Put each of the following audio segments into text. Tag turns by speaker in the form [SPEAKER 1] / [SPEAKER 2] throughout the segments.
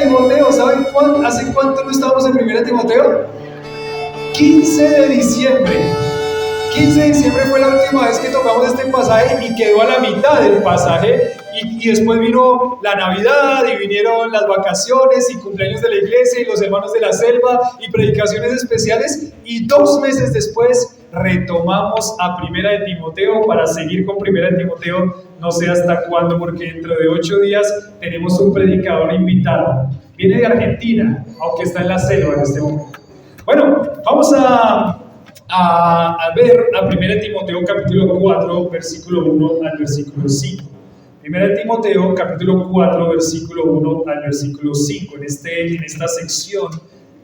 [SPEAKER 1] Timoteo, ¿saben hace cuánto no estábamos en primera de Timoteo? 15 de diciembre. 15 de diciembre fue la última vez que tocamos este pasaje y quedó a la mitad del pasaje y después vino la Navidad y vinieron las vacaciones y cumpleaños de la iglesia y los hermanos de la selva y predicaciones especiales y 2 meses después retomamos a primera de Timoteo para seguir con primera de Timoteo, no sé hasta cuándo, porque dentro de 8 días tenemos un predicador invitado. Viene de Argentina, aunque está en la selva en este momento. Bueno, vamos a ver a 1 Timoteo capítulo 4, versículo 1 al versículo 5. 1 Timoteo capítulo 4, versículo 1 al versículo 5. En esta sección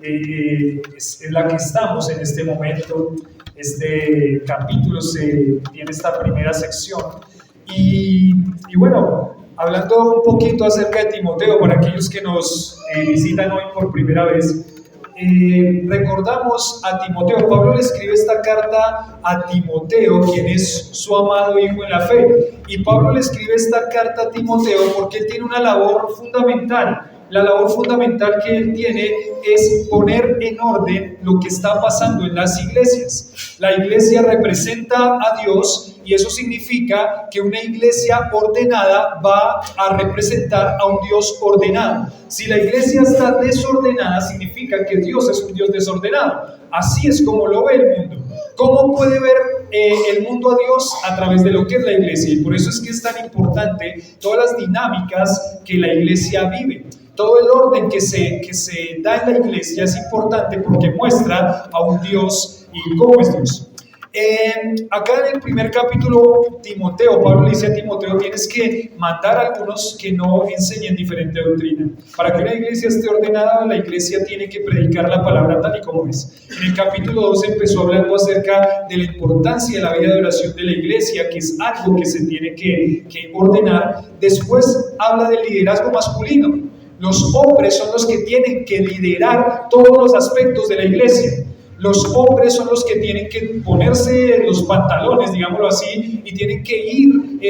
[SPEAKER 1] es la que estamos en este momento. Este capítulo tiene esta primera sección. Y bueno, hablando un poquito acerca de Timoteo, para aquellos que nos visitan hoy por primera vez, recordamos a Timoteo. Pablo le escribe esta carta a Timoteo, quien es su amado hijo en la fe, y Pablo le escribe esta carta a Timoteo porque él tiene una labor fundamental. La labor fundamental que él tiene es poner en orden lo que está pasando en las iglesias. La iglesia representa a Dios y eso significa que una iglesia ordenada va a representar a un Dios ordenado. Si la iglesia está desordenada, significa que Dios es un Dios desordenado. Así es como lo ve el mundo. ¿Cómo puede ver el mundo a Dios? A través de lo que es la iglesia. Y por eso es que es tan importante todas las dinámicas que la iglesia vive. Todo el orden que se da en la iglesia es importante porque muestra a un Dios y cómo es Dios. Acá en el primer capítulo, Timoteo, Pablo le dice a Timoteo: tienes que mandar a algunos que no enseñen diferente doctrina. Para que una iglesia esté ordenada, la iglesia tiene que predicar la palabra tal y como es. En el capítulo 2 empezó hablando acerca de la importancia de la vida de oración de la iglesia, que es algo que se tiene que ordenar. Después habla del liderazgo masculino. Los hombres son los que tienen que liderar todos los aspectos de la iglesia. Los hombres son los que tienen que ponerse los pantalones, digámoslo así, y tienen que ir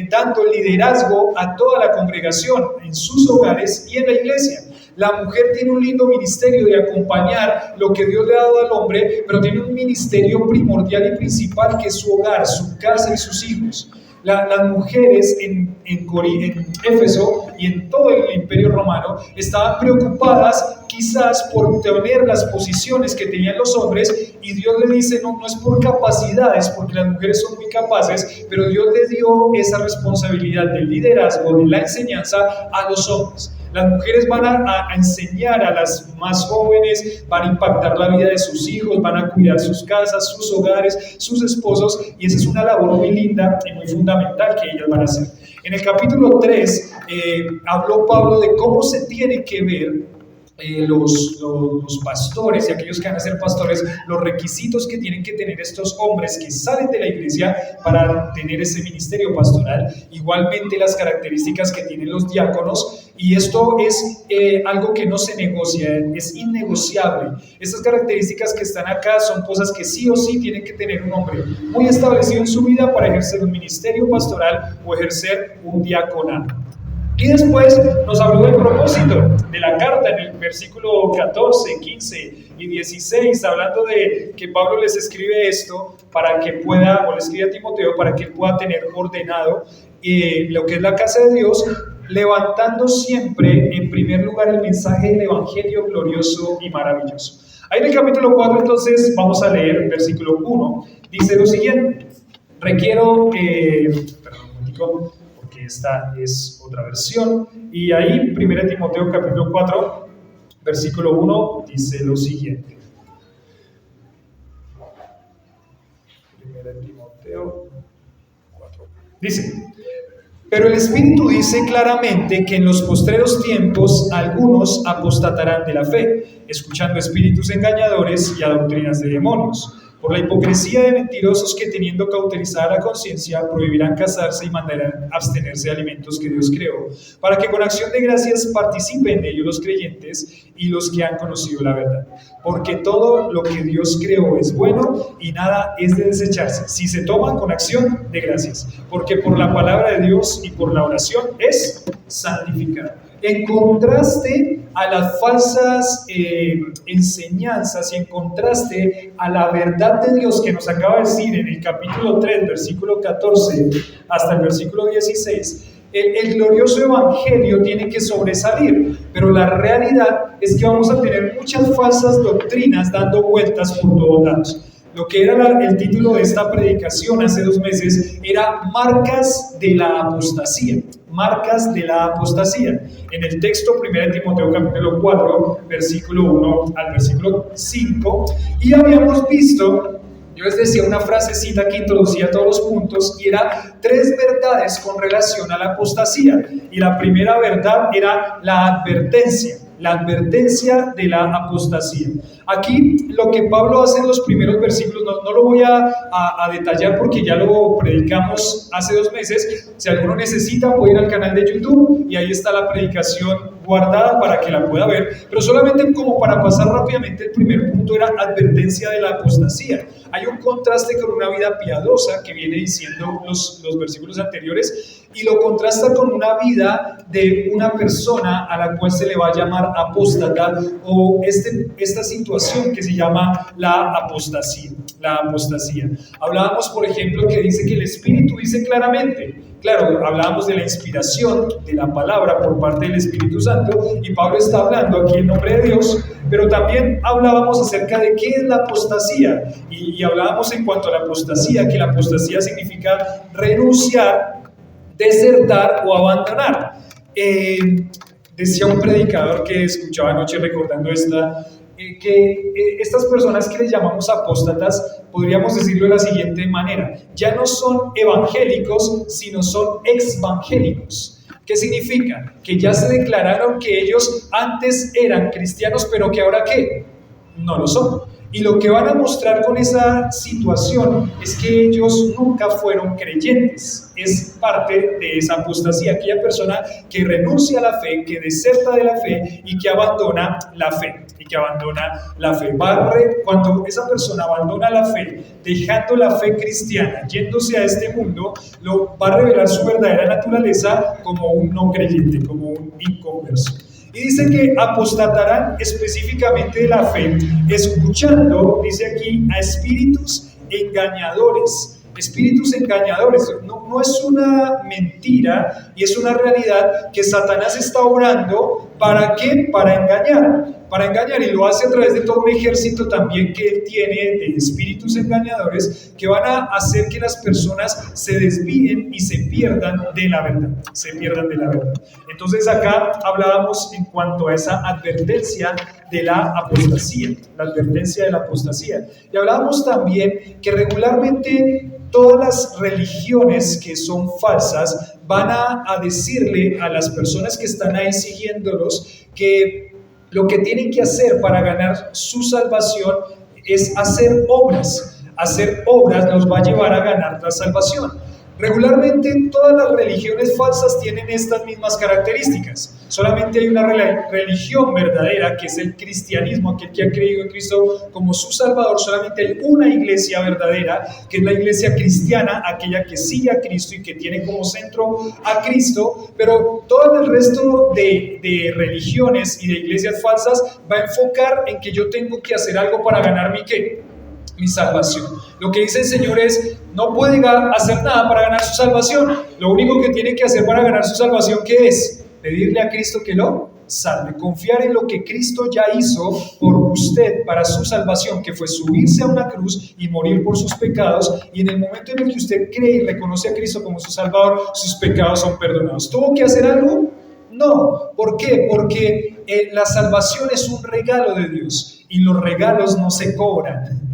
[SPEAKER 1] dando liderazgo a toda la congregación en sus hogares y en la iglesia. La mujer tiene un lindo ministerio de acompañar lo que Dios le ha dado al hombre, pero tiene un ministerio primordial y principal que es su hogar, su casa y sus hijos. Las mujeres en Éfeso y en todo el imperio romano estaban preocupadas quizás por tener las posiciones que tenían los hombres, y Dios le dice: no es por capacidades, porque las mujeres son muy capaces, pero Dios le dio esa responsabilidad del liderazgo, de la enseñanza a los hombres. Las mujeres van a enseñar a las más jóvenes, van a impactar la vida de sus hijos, van a cuidar sus casas, sus hogares, sus esposos, y esa es una labor muy linda y muy fundamental que ellas van a hacer. En el capítulo 3 habló Pablo de cómo se tiene que ver los pastores y aquellos que van a ser pastores, los requisitos que tienen que tener estos hombres que salen de la iglesia para tener ese ministerio pastoral, igualmente las características que tienen los diáconos, y esto es algo que no se negocia, es innegociable. Estas características que están acá son cosas que sí o sí tiene que tener un hombre muy establecido en su vida para ejercer un ministerio pastoral o ejercer un diaconato. Y después nos habló del propósito de la carta en el versículo 14, 15 y 16, hablando de que Pablo les escribe esto para que pueda, o le escribe a Timoteo para que él pueda tener ordenado lo que es la casa de Dios, levantando siempre en primer lugar el mensaje del evangelio glorioso y maravilloso. Ahí en el capítulo 4 entonces vamos a leer el versículo 1, dice lo siguiente: esta es otra versión, y ahí 1 Timoteo capítulo 4 versículo 1 dice lo siguiente. 1 Timoteo 4 dice: pero el Espíritu dice claramente que en los postreros tiempos algunos apostatarán de la fe, escuchando espíritus engañadores y a doctrinas de demonios, por la hipocresía de mentirosos que, teniendo cauterizada la conciencia, prohibirán casarse y mandarán abstenerse de alimentos que Dios creó, para que con acción de gracias participen de ellos los creyentes y los que han conocido la verdad. Porque todo lo que Dios creó es bueno y nada es de desecharse, si se toma con acción de gracias, porque por la palabra de Dios y por la oración es santificado. En contraste a las falsas enseñanzas y en contraste a la verdad de Dios que nos acaba de decir en el capítulo 3, versículo 14 hasta el versículo 16, el glorioso evangelio tiene que sobresalir, pero la realidad es que vamos a tener muchas falsas doctrinas dando vueltas por todos lados. Lo que era el título de esta predicación hace 2 meses era marcas de la apostasía. Marcas de la apostasía. En el texto 1 Timoteo capítulo 4, versículo 1 al versículo 5, y habíamos visto, yo les decía una frasecita que introducía todos los puntos, y era 3 verdades con relación a la apostasía. Y la primera verdad era la advertencia de la apostasía. Aquí lo que Pablo hace en los primeros versículos, no lo voy a detallar porque ya lo predicamos hace 2 meses. Si alguno necesita puede ir al canal de YouTube y ahí está la predicación guardada para que la pueda ver, pero solamente como para pasar rápidamente, el primer punto era advertencia de la apostasía. Hay un contraste con una vida piadosa que viene diciendo los versículos anteriores, y lo contrasta con una vida de una persona a la cual se le va a llamar apóstata, o esta situación que se llama la apostasía. Hablábamos, por ejemplo, que dice que el Espíritu dice claramente, claro, hablábamos de la inspiración de la palabra por parte del Espíritu Santo, y Pablo está hablando aquí en nombre de Dios, pero también hablábamos acerca de qué es la apostasía, y hablábamos en cuanto a la apostasía, que la apostasía significa renunciar, desertar o abandonar. Decía un predicador que escuchaba anoche recordando que estas personas que les llamamos apóstatas, podríamos decirlo de la siguiente manera: ya no son evangélicos, sino son exvangélicos. ¿Qué significa? Que ya se declararon que ellos antes eran cristianos, pero que ahora ¿qué? No lo son. Y lo que van a mostrar con esa situación es que ellos nunca fueron creyentes. Es parte de esa apostasía, aquella persona que renuncia a la fe, que deserta de la fe y que abandona la fe. Cuando esa persona abandona la fe, dejando la fe cristiana, yéndose a este mundo, va a revelar su verdadera naturaleza como un no creyente, como un inconverso. Y dice que apostatarán específicamente de la fe, escuchando, dice aquí, a espíritus engañadores. Espíritus engañadores, no es una mentira, y es una realidad que Satanás está obrando. ¿Para qué? Para engañar, y lo hace a través de todo un ejército también que él tiene de espíritus engañadores que van a hacer que las personas se desvíen y se pierdan de la verdad. Entonces acá hablábamos en cuanto a esa advertencia de la apostasía, y hablábamos también que regularmente todas las religiones que son falsas van a decirle a las personas que están ahí siguiéndolos que lo que tienen que hacer para ganar su salvación es hacer obras. Hacer obras los va a llevar a ganar la salvación. Regularmente todas las religiones falsas tienen estas mismas características. Solamente hay una religión verdadera, que es el cristianismo, aquel que ha creído en Cristo como su Salvador. Solamente hay una iglesia verdadera, que es la iglesia cristiana, aquella que sigue a Cristo y que tiene como centro a Cristo. Pero todo el resto de religiones y de iglesias falsas va a enfocar en que yo tengo que hacer algo para ganar mi salvación. Lo que dice el Señor es: no puede hacer nada para ganar su salvación. Lo único que tiene que hacer para ganar su salvación, ¿qué es? Pedirle a Cristo que lo salve, confiar en lo que Cristo ya hizo por usted para su salvación, que fue subirse a una cruz y morir por sus pecados, y en el momento en el que usted cree y reconoce a Cristo como su Salvador, sus pecados son perdonados. ¿Tuvo que hacer algo? No. ¿Por qué? Porque la salvación es un regalo de Dios, y los regalos no se cobran.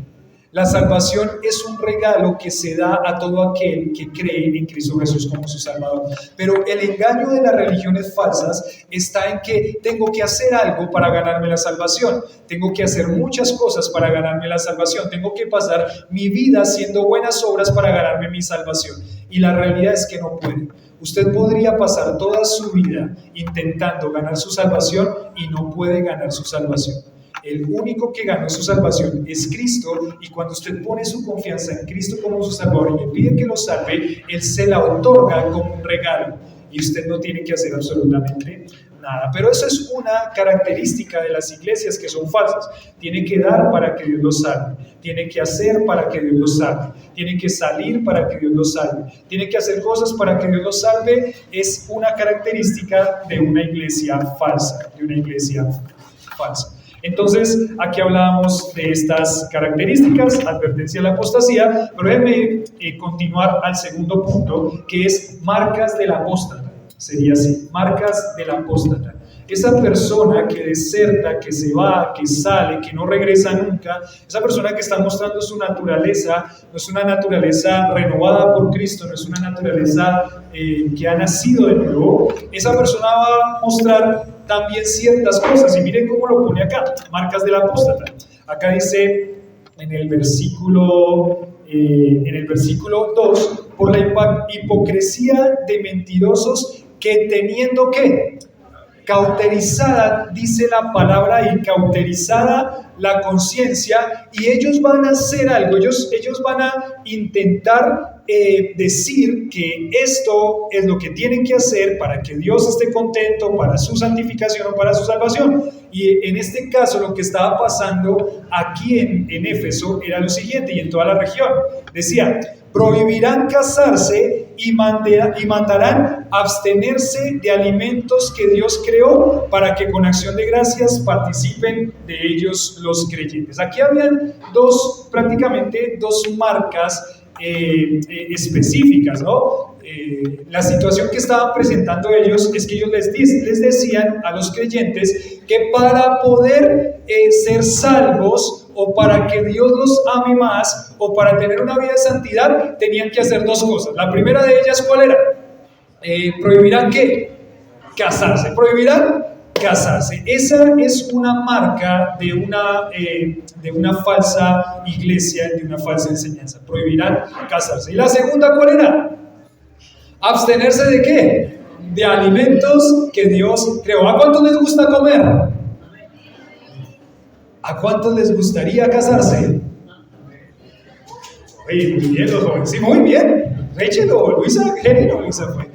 [SPEAKER 1] La salvación es un regalo que se da a todo aquel que cree en Cristo Jesús como su Salvador. Pero el engaño de las religiones falsas está en que tengo que hacer algo para ganarme la salvación. Tengo que hacer muchas cosas para ganarme la salvación. Tengo que pasar mi vida haciendo buenas obras para ganarme mi salvación. Y la realidad es que no puede. Usted podría pasar toda su vida intentando ganar su salvación y no puede ganar su salvación. El único que ganó su salvación es Cristo, y cuando usted pone su confianza en Cristo como su Salvador y le pide que lo salve, Él se la otorga como un regalo, y usted no tiene que hacer absolutamente nada. Pero eso es una característica de las iglesias que son falsas. Tiene que dar para que Dios los salve. Tiene que hacer para que Dios los salve. Tiene que salir para que Dios los salve. Tiene que hacer cosas para que Dios los salve. Es una característica de una iglesia falsa. De una iglesia falsa. Entonces, aquí hablábamos de estas características, advertencia de la apostasía, pero déjenme continuar al segundo punto, que es marcas del apóstata. Sería así, marcas del apóstata. Esa persona que deserta, que se va, que sale, que no regresa nunca, esa persona que está mostrando su naturaleza, no es una naturaleza renovada por Cristo, no es una naturaleza que ha nacido de nuevo, esa persona va a mostrar también ciertas cosas, y miren cómo lo pone acá, marcas del apóstata. Acá dice en el versículo 2, por la hipocresía de mentirosos que teniendo ¿qué? Cauterizada, dice la palabra ahí, cauterizada la conciencia, y ellos van a hacer algo, ellos van a intentar decir que esto es lo que tienen que hacer para que Dios esté contento, para su santificación o para su salvación. Y en este caso lo que estaba pasando aquí en Éfeso era lo siguiente, y en toda la región, decía: prohibirán casarse y mandarán abstenerse de alimentos que Dios creó para que con acción de gracias participen de ellos los creyentes. Aquí habían prácticamente dos marcas específicas, ¿no? La situación que estaban presentando ellos es que ellos les decían a los creyentes que para poder ser salvos, o para que Dios los ame más, o para tener una vida de santidad, tenían que hacer dos cosas. La primera de ellas, ¿cuál era? Prohibirán ¿qué? Casarse. Prohibirán casarse. Esa es una marca de una falsa iglesia, de una falsa enseñanza. Prohibirán casarse. ¿Y la segunda cuál era? ¿Abstenerse de qué? De alimentos que Dios creó. ¿A cuántos les gusta comer? ¿A cuántos les gustaría casarse? Oye, muy bien los jóvenes. Sí, muy bien. Rachel o Luisa, género, Luisa fue.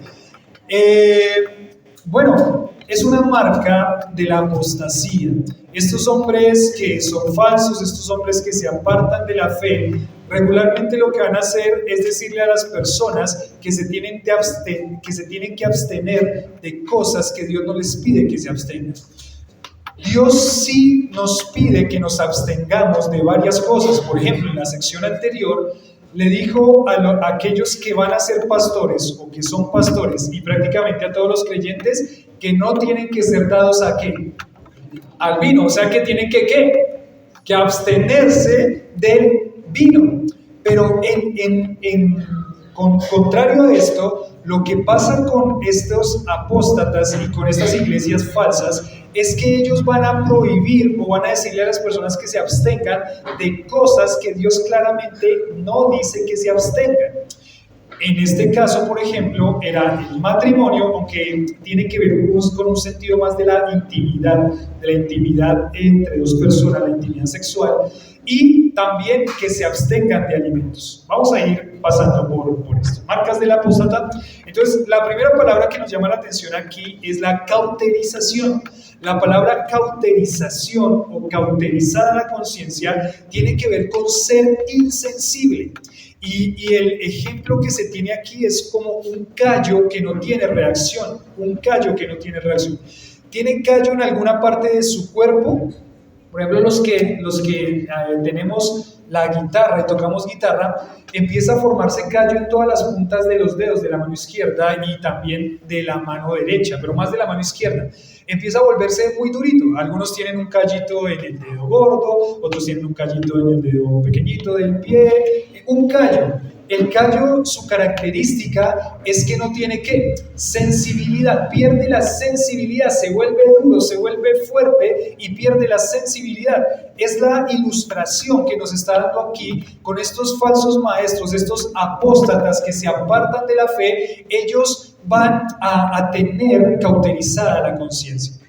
[SPEAKER 1] Bueno, es una marca de la apostasía. Estos hombres que son falsos, estos hombres que se apartan de la fe, regularmente lo que van a hacer es decirle a las personas que se tienen que abstener de cosas que Dios no les pide que se abstengan. Dios sí nos pide que nos abstengamos de varias cosas. Por ejemplo, en la sección anterior le dijo a aquellos que van a ser pastores o que son pastores, y prácticamente a todos los creyentes, que no tienen que ser dados ¿a qué? Al vino. O sea, que tienen que ¿qué? Que abstenerse del vino. Pero contrario a esto, lo que pasa con estos apóstatas y con estas iglesias falsas es que ellos van a prohibir o van a decirle a las personas que se abstengan de cosas que Dios claramente no dice que se abstengan. En este caso, por ejemplo, era el matrimonio, aunque tiene que ver con un sentido más de la intimidad entre dos personas, la intimidad sexual, y también que se abstengan de alimentos. Vamos a ir pasando por esto. Marcas del apóstata. Entonces, la primera palabra que nos llama la atención aquí es la cauterización. La palabra cauterización o cauterizar la conciencia tiene que ver con ser insensible. Y el ejemplo que se tiene aquí es como un callo que no tiene reacción. Un callo que no tiene reacción. ¿Tiene callo en alguna parte de su cuerpo? Por ejemplo, los que tenemos la guitarra y tocamos guitarra, empieza a formarse callo en todas las puntas de los dedos de la mano izquierda y también de la mano derecha, pero más de la mano izquierda. Empieza a volverse muy durito. Algunos tienen un callito en el dedo gordo, otros tienen un callito en el dedo pequeñito del pie. Un callo. El callo, su característica es que no tiene ¿qué? Sensibilidad, pierde la sensibilidad, se vuelve duro, se vuelve fuerte y pierde la sensibilidad. Es la ilustración que nos está dando aquí con estos falsos maestros, estos apóstatas que se apartan de la fe. Ellos van a tener cauterizada la conciencia.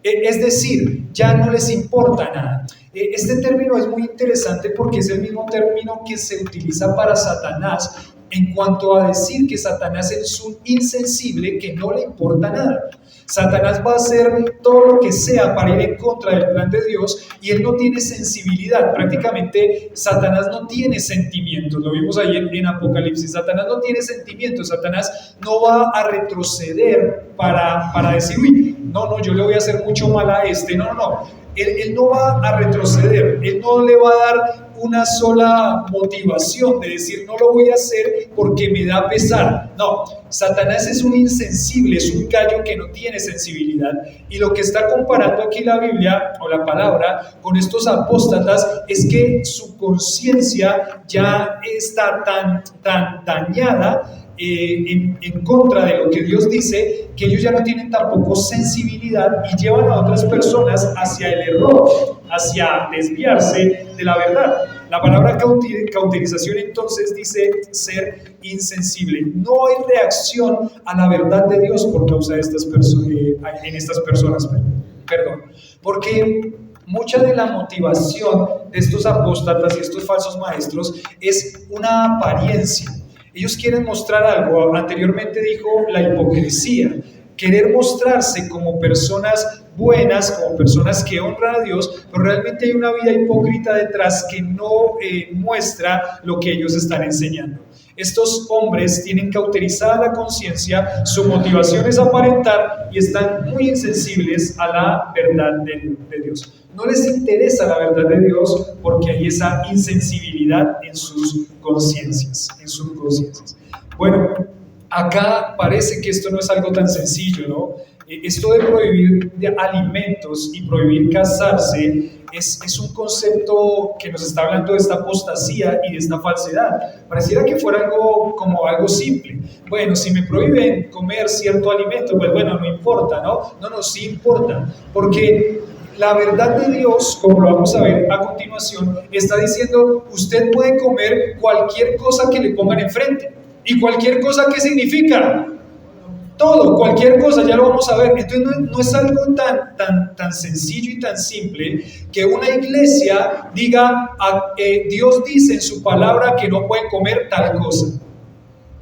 [SPEAKER 1] Es decir, ya no les importa nada. Este término es muy interesante porque es el mismo término que se utiliza para Satanás en cuanto a decir que Satanás es un insensible que no le importa nada. Satanás va a hacer todo lo que sea para ir en contra del plan de Dios y él no tiene sensibilidad. Prácticamente Satanás no tiene sentimientos. Lo vimos ahí en Apocalipsis. Satanás no tiene sentimientos. Satanás no va a retroceder para decir, uy, no, yo le voy a hacer mucho mal a este. No. Él no va a retroceder. Él no le va a dar una sola motivación de decir no lo voy a hacer porque me da pesar. No, Satanás es un insensible, es un gallo que no tiene sensibilidad, y lo que está comparando aquí la Biblia o la palabra con estos apóstatas es que su conciencia ya está tan dañada en contra de lo que Dios dice, que ellos ya no tienen tampoco sensibilidad y llevan a otras personas hacia el error, hacia desviarse de la verdad. La palabra cauterización entonces dice ser insensible. No hay reacción a la verdad de Dios por causa de estas personas. Porque mucha de la motivación de estos apóstatas y estos falsos maestros es una apariencia. Ellos quieren mostrar algo. Anteriormente dijo la hipocresía, querer mostrarse como personas buenas, como personas que honran a Dios, pero realmente hay una vida hipócrita detrás que no muestra lo que ellos están enseñando. Estos hombres tienen cauterizada la conciencia, su motivación es aparentar y están muy insensibles a la verdad de Dios. No les interesa la verdad de Dios porque hay esa insensibilidad en sus conciencias, Bueno, acá parece que esto no es algo tan sencillo, ¿no? Esto de prohibir alimentos y prohibir casarse es un concepto que nos está hablando de esta apostasía y de esta falsedad. Pareciera que fuera algo simple. Bueno, si me prohíben comer cierto alimento, pues bueno, no importa, ¿no? No, sí importa, porque la verdad de Dios, como lo vamos a ver a continuación, está diciendo, usted puede comer cualquier cosa que le pongan enfrente. ¿Y cualquier cosa qué significa? Todo, cualquier cosa, ya lo vamos a ver. Entonces no es algo tan sencillo y tan simple que una iglesia diga, Dios dice en su palabra que no pueden comer tal cosa.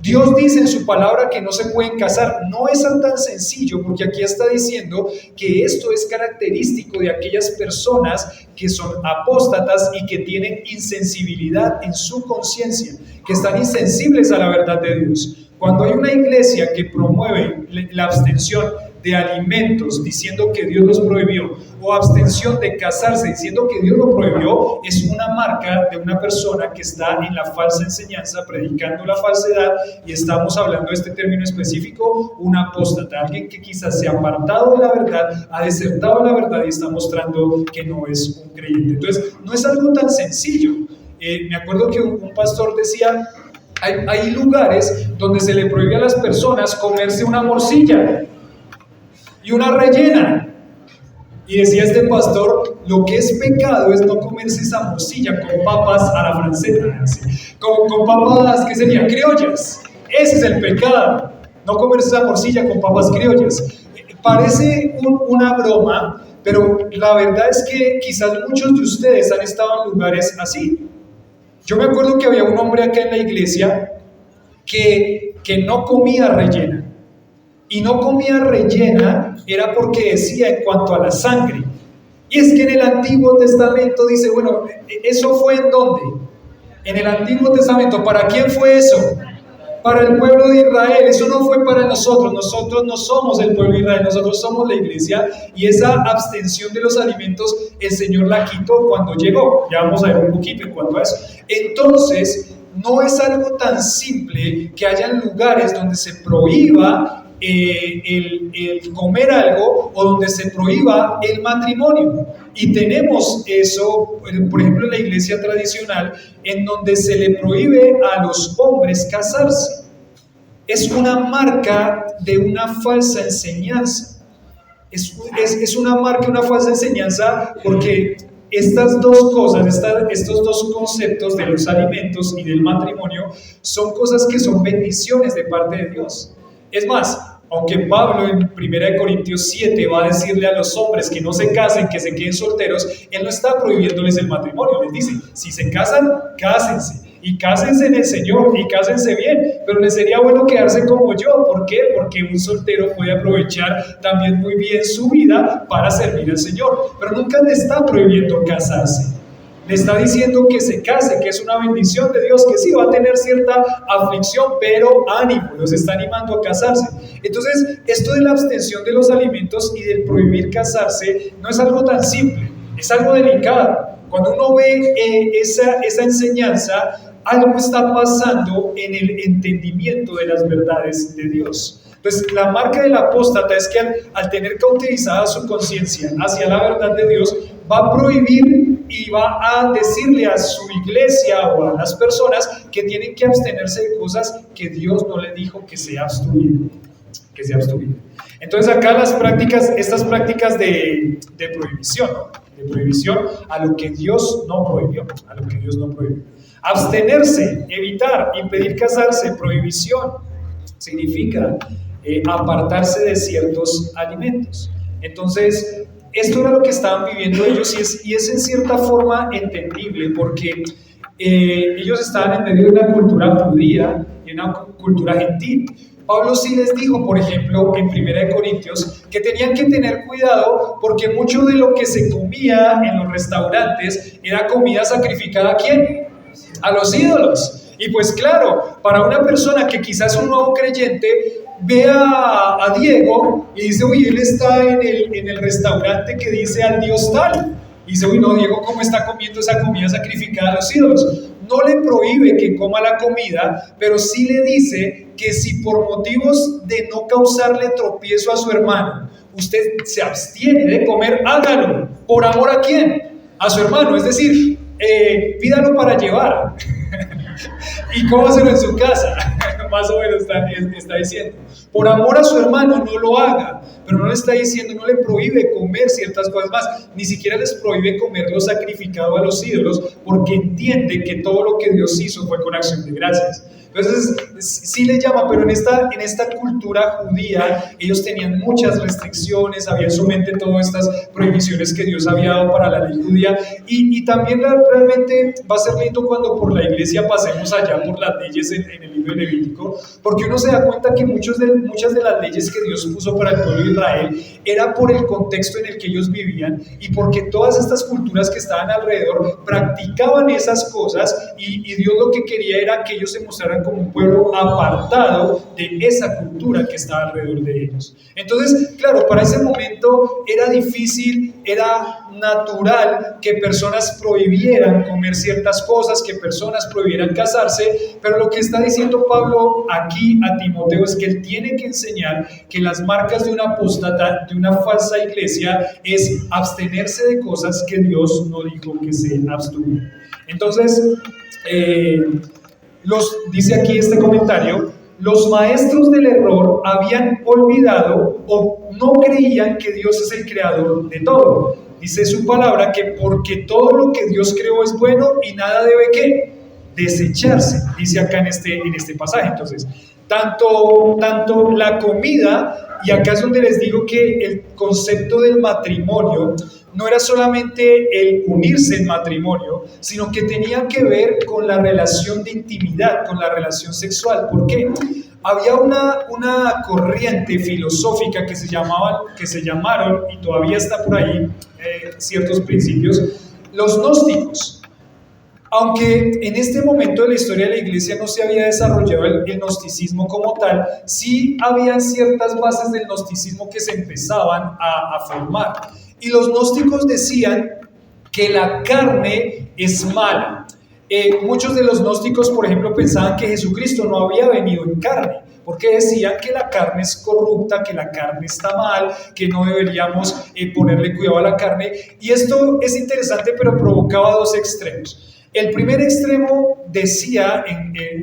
[SPEAKER 1] Dios dice en su palabra que no se pueden casar. No es tan sencillo, porque aquí está diciendo que esto es característico de aquellas personas que son apóstatas y que tienen insensibilidad en su conciencia, que están insensibles a la verdad de Dios. Cuando hay una iglesia que promueve la abstención de alimentos diciendo que Dios los prohibió, o abstención de casarse diciendo que Dios lo prohibió, es una marca de una persona que está en la falsa enseñanza, predicando la falsedad, y estamos hablando de este término específico, un apóstata, alguien que quizás se ha apartado de la verdad, ha desertado la verdad y está mostrando que no es un creyente. Entonces, no es algo tan sencillo. Me acuerdo que un pastor decía, hay lugares donde se le prohíbe a las personas comerse una morcilla y una rellena. Y decía este pastor, lo que es pecado es no comerse esa morcilla con papas a la francesa, con papas, ¿qué sería? Criollas. Ese es el pecado, no comerse esa morcilla con papas criollas. Parece una broma, pero la verdad es que quizás muchos de ustedes han estado en lugares así. Yo me acuerdo que había un hombre acá en la iglesia que no comía rellena. Y no comía rellena era porque decía en cuanto a la sangre. Y es que en el Antiguo Testamento dice, bueno, ¿eso fue en dónde? En el Antiguo Testamento, ¿para quién fue eso? Para el pueblo de Israel. Eso no fue para nosotros. Nosotros no somos el pueblo de Israel, nosotros somos la iglesia, y esa abstención de los alimentos el Señor la quitó cuando llegó. Ya vamos a ver un poquito en cuanto a eso. Entonces, no es algo tan simple que hayan lugares donde se prohíba el comer algo o donde se prohíba el matrimonio. Y tenemos eso, por ejemplo, en la iglesia tradicional, en donde se le prohíbe a los hombres casarse. Es una marca de una falsa enseñanza. Es una marca, una falsa enseñanza, porque estas dos cosas, estos dos conceptos de los alimentos y del matrimonio, son cosas que son bendiciones de parte de Dios. Es más, aunque Pablo en 1 Corintios 7 va a decirle a los hombres que no se casen, que se queden solteros, él no está prohibiéndoles el matrimonio. Les dice, si se casan, cásense. y cásense en el Señor y cásense bien, pero les sería bueno quedarse como yo. ¿Por qué? Porque un soltero puede aprovechar también muy bien su vida para servir al Señor, pero nunca le está prohibiendo casarse. Le está diciendo que se case, que es una bendición de Dios, que sí va a tener cierta aflicción, pero ánimo, los está animando a casarse. Entonces, esto de la abstención de los alimentos y del prohibir casarse no es algo tan simple, es algo delicado. Cuando uno ve esa enseñanza, algo está pasando en el entendimiento de las verdades de Dios. Entonces, la marca del apóstata es que al tener cauterizada su conciencia hacia la verdad de Dios, va a prohibir y va a decirle a su iglesia o a las personas que tienen que abstenerse de cosas que Dios no le dijo que se abstuvieran. Entonces acá estas prácticas de prohibición a lo que Dios no prohibió, Abstenerse, evitar, impedir casarse, prohibición, significa apartarse de ciertos alimentos. Entonces, esto era lo que estaban viviendo ellos y es en cierta forma entendible porque ellos estaban en medio de una cultura judía y una cultura gentil. Pablo sí les dijo, por ejemplo, en 1 Corintios, que tenían que tener cuidado porque mucho de lo que se comía en los restaurantes era comida sacrificada ¿a quién? A los ídolos. Y pues claro, para una persona que quizás es un nuevo creyente, ve a Diego y dice, uy, él está en el restaurante que dice al Dios tal. Y dice, uy, no, Diego, ¿cómo está comiendo esa comida sacrificada a los ídolos? No le prohíbe que coma la comida, pero sí le dice que si por motivos de no causarle tropiezo a su hermano, usted se abstiene de comer, hágalo. ¿Por amor a quién? A su hermano, es decir, pídalo para llevar y cómaselo en su casa. Más o menos está diciendo. Por amor a su hermano no lo haga, pero no le está diciendo, no le prohíbe comer ciertas cosas más, ni siquiera les prohíbe comer lo sacrificado a los ídolos, porque entiende que todo lo que Dios hizo fue con acción de gracias. Entonces, sí le llama, pero en esta cultura judía, ellos tenían muchas restricciones, había en su mente todas estas prohibiciones que Dios había dado para la ley judía, y también realmente va a ser lindo cuando por la iglesia pasemos allá por las leyes en el libro de Levítico, porque uno se da cuenta que muchas de las leyes que Dios puso para el pueblo de Israel era por el contexto en el que ellos vivían, y porque todas estas culturas que estaban alrededor practicaban esas cosas, y Dios lo que quería era que ellos se mostraran como un pueblo apartado de esa cultura que estaba alrededor de ellos. Entonces, claro, para ese momento era difícil, era natural que personas prohibieran comer ciertas cosas, que personas prohibieran casarse, pero lo que está diciendo Pablo aquí a Timoteo es que él tiene que enseñar que las marcas de una apóstata, de una falsa iglesia, es abstenerse de cosas que Dios no dijo que se abstuvieran. Entonces, dice aquí este comentario, los maestros del error habían olvidado o no creían que Dios es el creador de todo. Dice su palabra que porque todo lo que Dios creó es bueno y nada debe ¿qué? Desecharse, dice acá en este pasaje. Entonces, tanto la comida, y acá es donde les digo que el concepto del matrimonio no era solamente el unirse en matrimonio, sino que tenía que ver con la relación de intimidad, con la relación sexual. ¿Por qué? Había una corriente filosófica que se llamaron, y todavía está por ahí, ciertos principios, los gnósticos. Aunque en este momento de la historia de la iglesia no se había desarrollado el gnosticismo como tal, sí habían ciertas bases del gnosticismo que se empezaban a formar. Y los gnósticos decían que la carne es mala. Muchos de los gnósticos, por ejemplo, pensaban que Jesucristo no había venido en carne, porque decían que la carne es corrupta, que la carne está mal, que no deberíamos ponerle cuidado a la carne. Y esto es interesante, pero provocaba dos extremos. El primer extremo decía,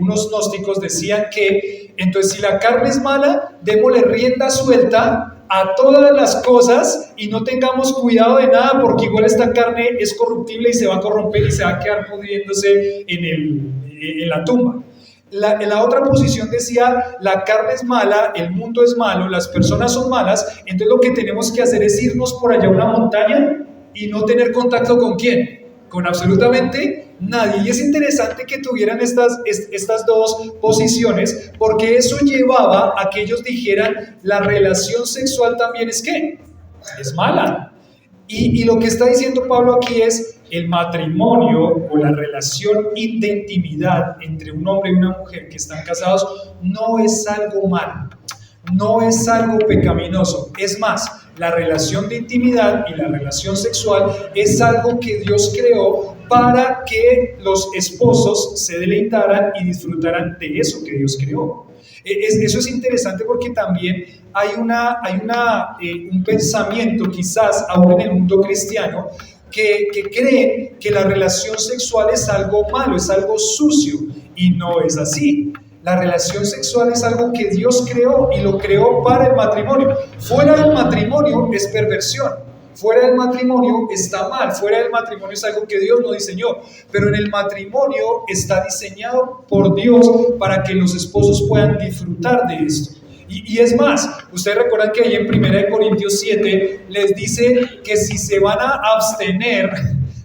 [SPEAKER 1] unos gnósticos decían que, entonces si la carne es mala, démosle rienda suelta a todas las cosas y no tengamos cuidado de nada, porque igual esta carne es corruptible y se va a corromper y se va a quedar pudriéndose en la tumba. La otra posición decía, la carne es mala, el mundo es malo, las personas son malas, entonces lo que tenemos que hacer es irnos por allá a una montaña y no tener contacto ¿con quién? Con absolutamente Nadie. Y es interesante que tuvieran estas dos posiciones, porque eso llevaba a que ellos dijeran, la relación sexual también es ¿qué? Es mala. Y lo que está diciendo Pablo aquí es el matrimonio o la relación de intimidad entre un hombre y una mujer que están casados no es algo malo, no es algo pecaminoso. Es más, la relación de intimidad y la relación sexual es algo que Dios creó para que los esposos se deleitaran y disfrutaran de eso que Dios creó. Eso es interesante porque también hay un pensamiento, quizás aún en el mundo cristiano, que creen que la relación sexual es algo malo, es algo sucio, y no es así. La relación sexual es algo que Dios creó y lo creó para el matrimonio. Fuera del matrimonio es perversión. Fuera del matrimonio está mal, fuera del matrimonio es algo que Dios no diseñó, pero en el matrimonio está diseñado por Dios para que los esposos puedan disfrutar de esto. Y es más, ustedes recuerdan que ahí en 1 Corintios 7 les dice que si se van a abstener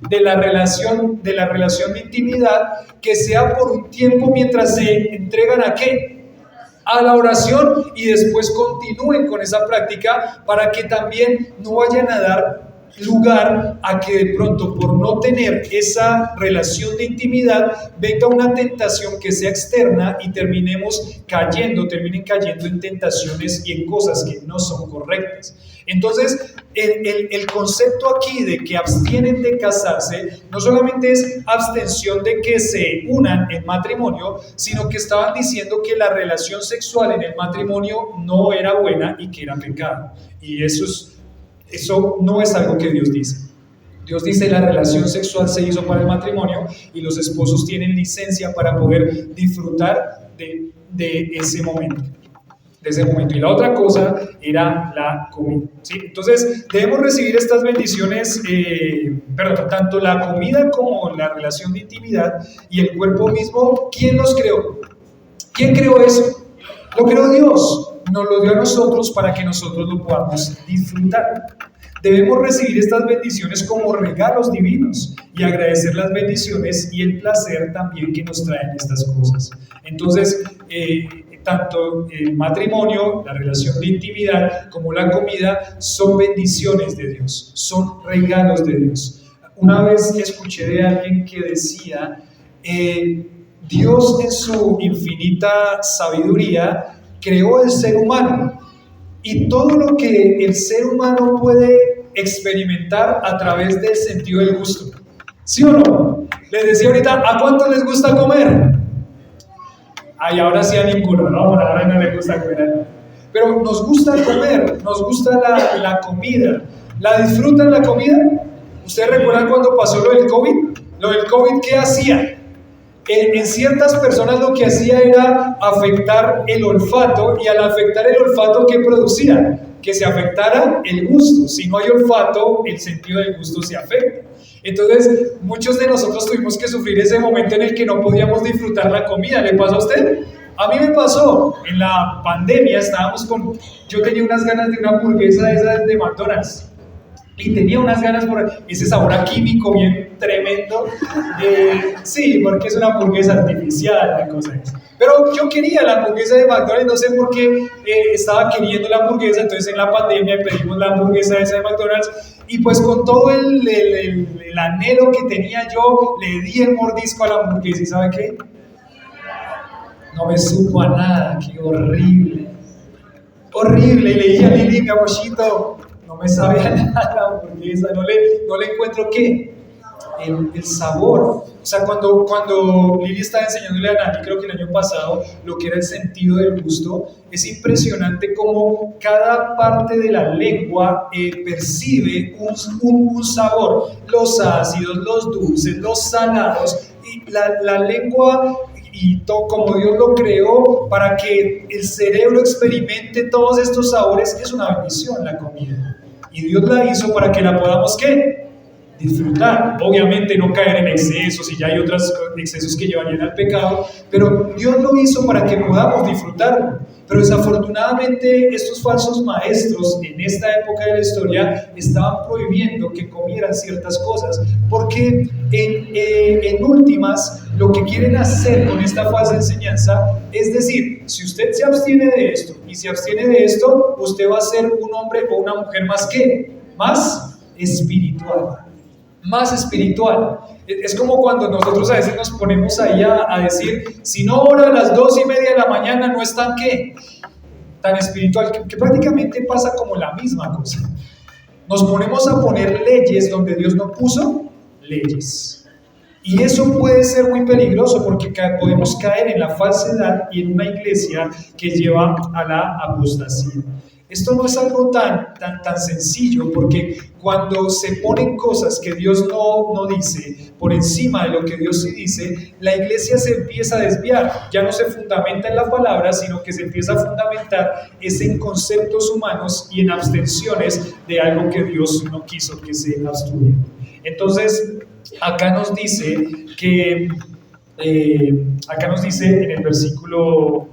[SPEAKER 1] de la relación de intimidad, que sea por un tiempo mientras se entregan ¿a qué? A la oración, y después continúen con esa práctica para que también no vayan a dar lugar a que de pronto por no tener esa relación de intimidad venga una tentación que sea externa y terminen cayendo en tentaciones y en cosas que no son correctas. Entonces el concepto aquí de que abstienen de casarse no solamente es abstención de que se unan en matrimonio, sino que estaban diciendo que la relación sexual en el matrimonio no era buena y que era pecado. Y eso no es algo que Dios dice. Dios dice la relación sexual se hizo para el matrimonio y los esposos tienen licencia para poder disfrutar de ese momento. Y la otra cosa era la comida, ¿sí? Entonces debemos recibir estas bendiciones, tanto la comida como la relación de intimidad y el cuerpo mismo. ¿Quién los creó? ¿Quién creó eso? Lo creó Dios, nos lo dio a nosotros para que nosotros lo podamos disfrutar. Debemos recibir estas bendiciones como regalos divinos y agradecer las bendiciones y el placer también que nos traen estas cosas. Entonces, tanto el matrimonio, la relación de intimidad, como la comida son bendiciones de Dios, son regalos de Dios. Una vez escuché de alguien que decía, Dios en su infinita sabiduría creó el ser humano y todo lo que el ser humano puede experimentar a través del sentido del gusto. ¿Sí o no? Les decía ahorita, ¿a cuántos les gusta comer? Ay, ahora sí a ninguno, ¿no? Ahora no les gusta comer. Pero nos gusta comer, nos gusta la comida. ¿La disfrutan la comida? ¿Ustedes recuerdan cuando pasó lo del COVID? Lo del COVID, ¿qué hacía? En ciertas personas lo que hacía era afectar el olfato, y al afectar el olfato, ¿qué producía? Que se afectara el gusto. Si no hay olfato, el sentido del gusto se afecta. Entonces, muchos de nosotros tuvimos que sufrir ese momento en el que no podíamos disfrutar la comida. ¿Le pasó a usted? A mí me pasó. En la pandemia yo tenía unas ganas de una hamburguesa esas de McDonald's. Y tenía unas ganas por ese sabor a químico bien tremendo. Sí, porque es una hamburguesa artificial, la cosa es. Pero yo quería la hamburguesa de McDonald's, no sé por qué estaba queriendo la hamburguesa. Entonces en la pandemia pedimos la hamburguesa esa de McDonald's. Y pues con todo el anhelo que tenía yo, le di el mordisco a la hamburguesa. ¿Y sabe qué? No me supo a nada, qué horrible. Horrible. Y le dije a Lili, mi amorcito, no me sabe a nada la hamburguesa, no le encuentro ¿qué? El sabor. O sea, cuando Lili estaba enseñándole a Nani, creo que el año pasado, lo que era el sentido del gusto, es impresionante cómo cada parte de la lengua percibe un sabor. Los ácidos, los dulces, los salados, y la lengua, y todo como Dios lo creó para que el cerebro experimente todos estos sabores. Es una bendición la comida, y Dios la hizo para que la podamos ¿qué? Disfrutar. Obviamente no caer en excesos, y ya hay otros excesos que llevarían al pecado, pero Dios lo hizo para que podamos disfrutar. Pero desafortunadamente estos falsos maestros en esta época de la historia estaban prohibiendo que comieran ciertas cosas, porque en últimas lo que quieren hacer con esta falsa enseñanza es decir, si usted se abstiene de esto y se abstiene de esto, usted va a ser un hombre o una mujer más ¿qué? Más espiritual. Más espiritual. Es como cuando nosotros a veces nos ponemos ahí a decir, si no ora a las 2:30 de la mañana, no es tan ¿qué? Tan espiritual, que prácticamente pasa como la misma cosa. Nos ponemos a poner leyes donde Dios no puso leyes. Y eso puede ser muy peligroso porque podemos caer en la falsedad y en una iglesia que lleva a la apostasía. Esto no es algo tan sencillo, porque cuando se ponen cosas que Dios no dice por encima de lo que Dios sí dice, la iglesia se empieza a desviar. Ya no se fundamenta en la palabra, sino que se empieza a fundamentar en conceptos humanos y en abstenciones de algo que Dios no quiso que se abstuviera. Entonces, acá nos dice en el versículo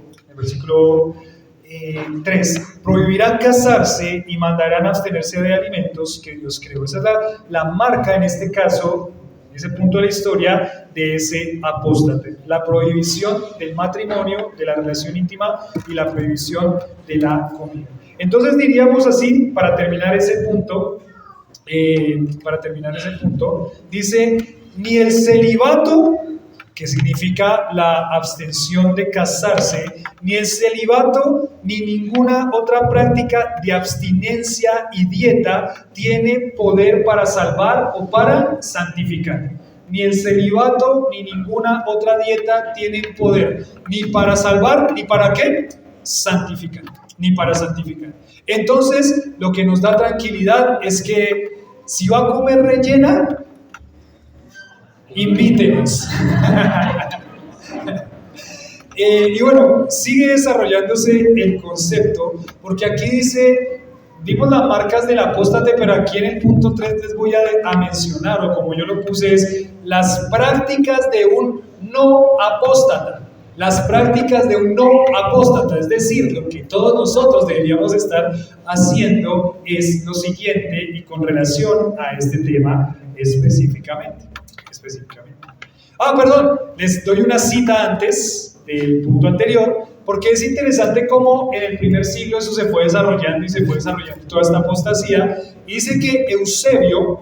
[SPEAKER 1] 3, prohibirán casarse y mandarán abstenerse de alimentos que Dios creó. Esa es la marca en este caso, en ese punto de la historia, de ese apóstate. La prohibición del matrimonio, de la relación íntima y la prohibición de la comida. Entonces diríamos así, para terminar ese punto, dice, ni el celibato, que significa la abstención de casarse, ni el celibato ni ninguna otra práctica de abstinencia y dieta tiene poder para salvar o para santificar. Ni el celibato ni ninguna otra dieta tienen poder, ni para salvar, ni para ¿qué? Santificar, ni para santificar. Entonces, lo que nos da tranquilidad es que si va a comer rellena, invítenos. Y bueno, sigue desarrollándose el concepto, porque aquí dice, vimos las marcas del apóstate, pero aquí en el punto 3 les voy a mencionar, o como yo lo puse, es las prácticas de un no apóstata. Las prácticas de un no apóstata, es decir, lo que todos nosotros deberíamos estar haciendo es lo siguiente, y con relación a este tema específicamente. Perdón, les doy una cita antes del punto anterior, porque es interesante cómo en el primer siglo eso se fue desarrollando y se fue desarrollando toda esta apostasía. Y dice que Eusebio,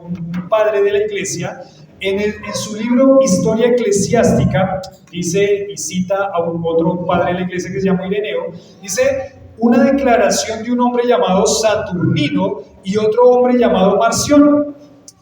[SPEAKER 1] un padre de la iglesia, en su libro Historia Eclesiástica, dice y cita a otro padre de la iglesia que se llama Ireneo, dice una declaración de un hombre llamado Saturnino y otro hombre llamado Marción.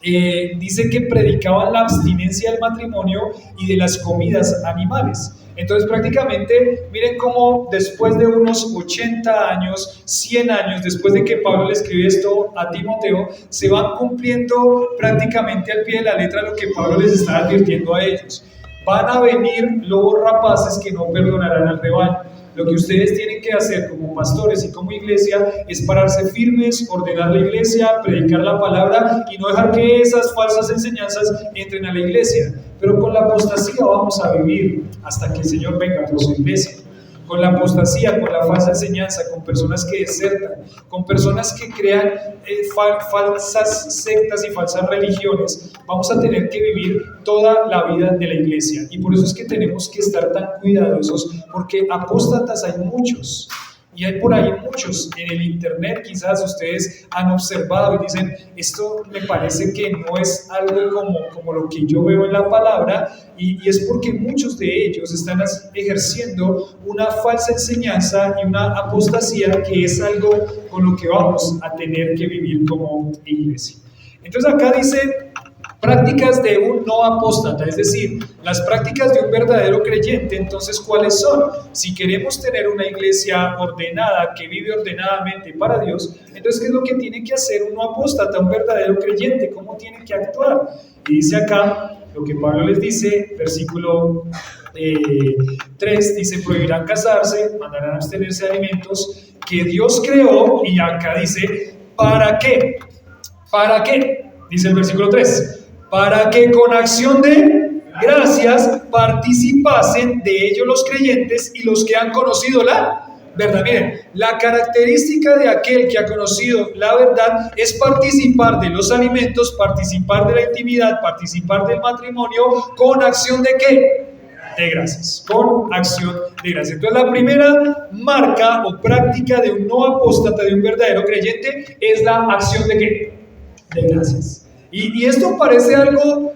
[SPEAKER 1] Dice que predicaban la abstinencia del matrimonio y de las comidas animales. Entonces prácticamente miren cómo después de unos 80 años, 100 años después de que Pablo le escribe esto a Timoteo, se van cumpliendo prácticamente al pie de la letra lo que Pablo les está advirtiendo a ellos. Van a venir lobos rapaces que no perdonarán al rebaño. Lo que ustedes tienen que hacer como pastores y como iglesia es pararse firmes, ordenar la iglesia, predicar la palabra y no dejar que esas falsas enseñanzas entren a la iglesia. Pero con la apostasía vamos a vivir hasta que el Señor venga por su iglesia. Con la apostasía, con la falsa enseñanza, con personas que desertan, con personas que crean falsas sectas y falsas religiones, vamos a tener que vivir toda la vida de la iglesia. Y por eso es que tenemos que estar tan cuidadosos, porque apóstatas hay muchos. Y hay por ahí muchos en el internet, quizás ustedes han observado y dicen, esto me parece que no es algo como lo que yo veo en la palabra, y es porque muchos de ellos están ejerciendo una falsa enseñanza y una apostasía que es algo con lo que vamos a tener que vivir como iglesia. Entonces acá dice prácticas de un no apóstata, es decir, las prácticas de un verdadero creyente. Entonces, ¿cuáles son? Si queremos tener una iglesia ordenada, que vive ordenadamente para Dios, entonces, ¿qué es lo que tiene que hacer un no apóstata, un verdadero creyente? ¿Cómo tiene que actuar? Y dice acá lo que Pablo les dice, versículo 3, dice, prohibirán casarse, mandarán abstenerse de alimentos que Dios creó, y acá dice, ¿para qué? ¿Para qué? Dice el versículo 3, para que con acción de gracias participasen de ello los creyentes y los que han conocido la verdad. Miren, la característica de aquel que ha conocido la verdad es participar de los alimentos, participar de la intimidad, participar del matrimonio con acción de ¿qué? De gracias, con acción de gracias. Entonces la primera marca o práctica de un no apóstata, de un verdadero creyente, es la acción de ¿qué? De gracias. Y esto parece algo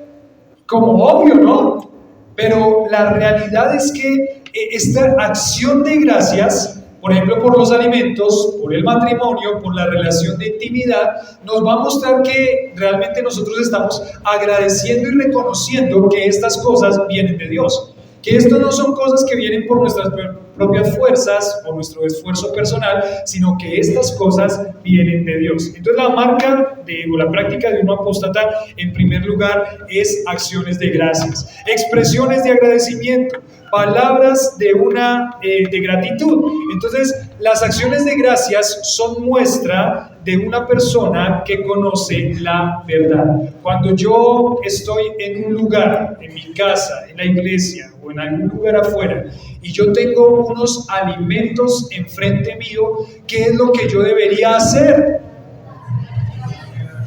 [SPEAKER 1] como obvio, ¿no? Pero la realidad es que esta acción de gracias, por ejemplo, por los alimentos, por el matrimonio, por la relación de intimidad, nos va a mostrar que realmente nosotros estamos agradeciendo y reconociendo que estas cosas vienen de Dios. Que esto no son cosas que vienen por nuestras propias fuerzas, por nuestro esfuerzo personal, sino que estas cosas vienen de Dios. Entonces la marca o la práctica de un apóstata, en primer lugar, es acciones de gracias, expresiones de agradecimiento, palabras de gratitud. Entonces las acciones de gracias son muestra de una persona que conoce la verdad. Cuando yo estoy en un lugar, en mi casa, en la iglesia o en algún lugar afuera, y yo tengo unos alimentos enfrente mío, ¿qué es lo que yo debería hacer?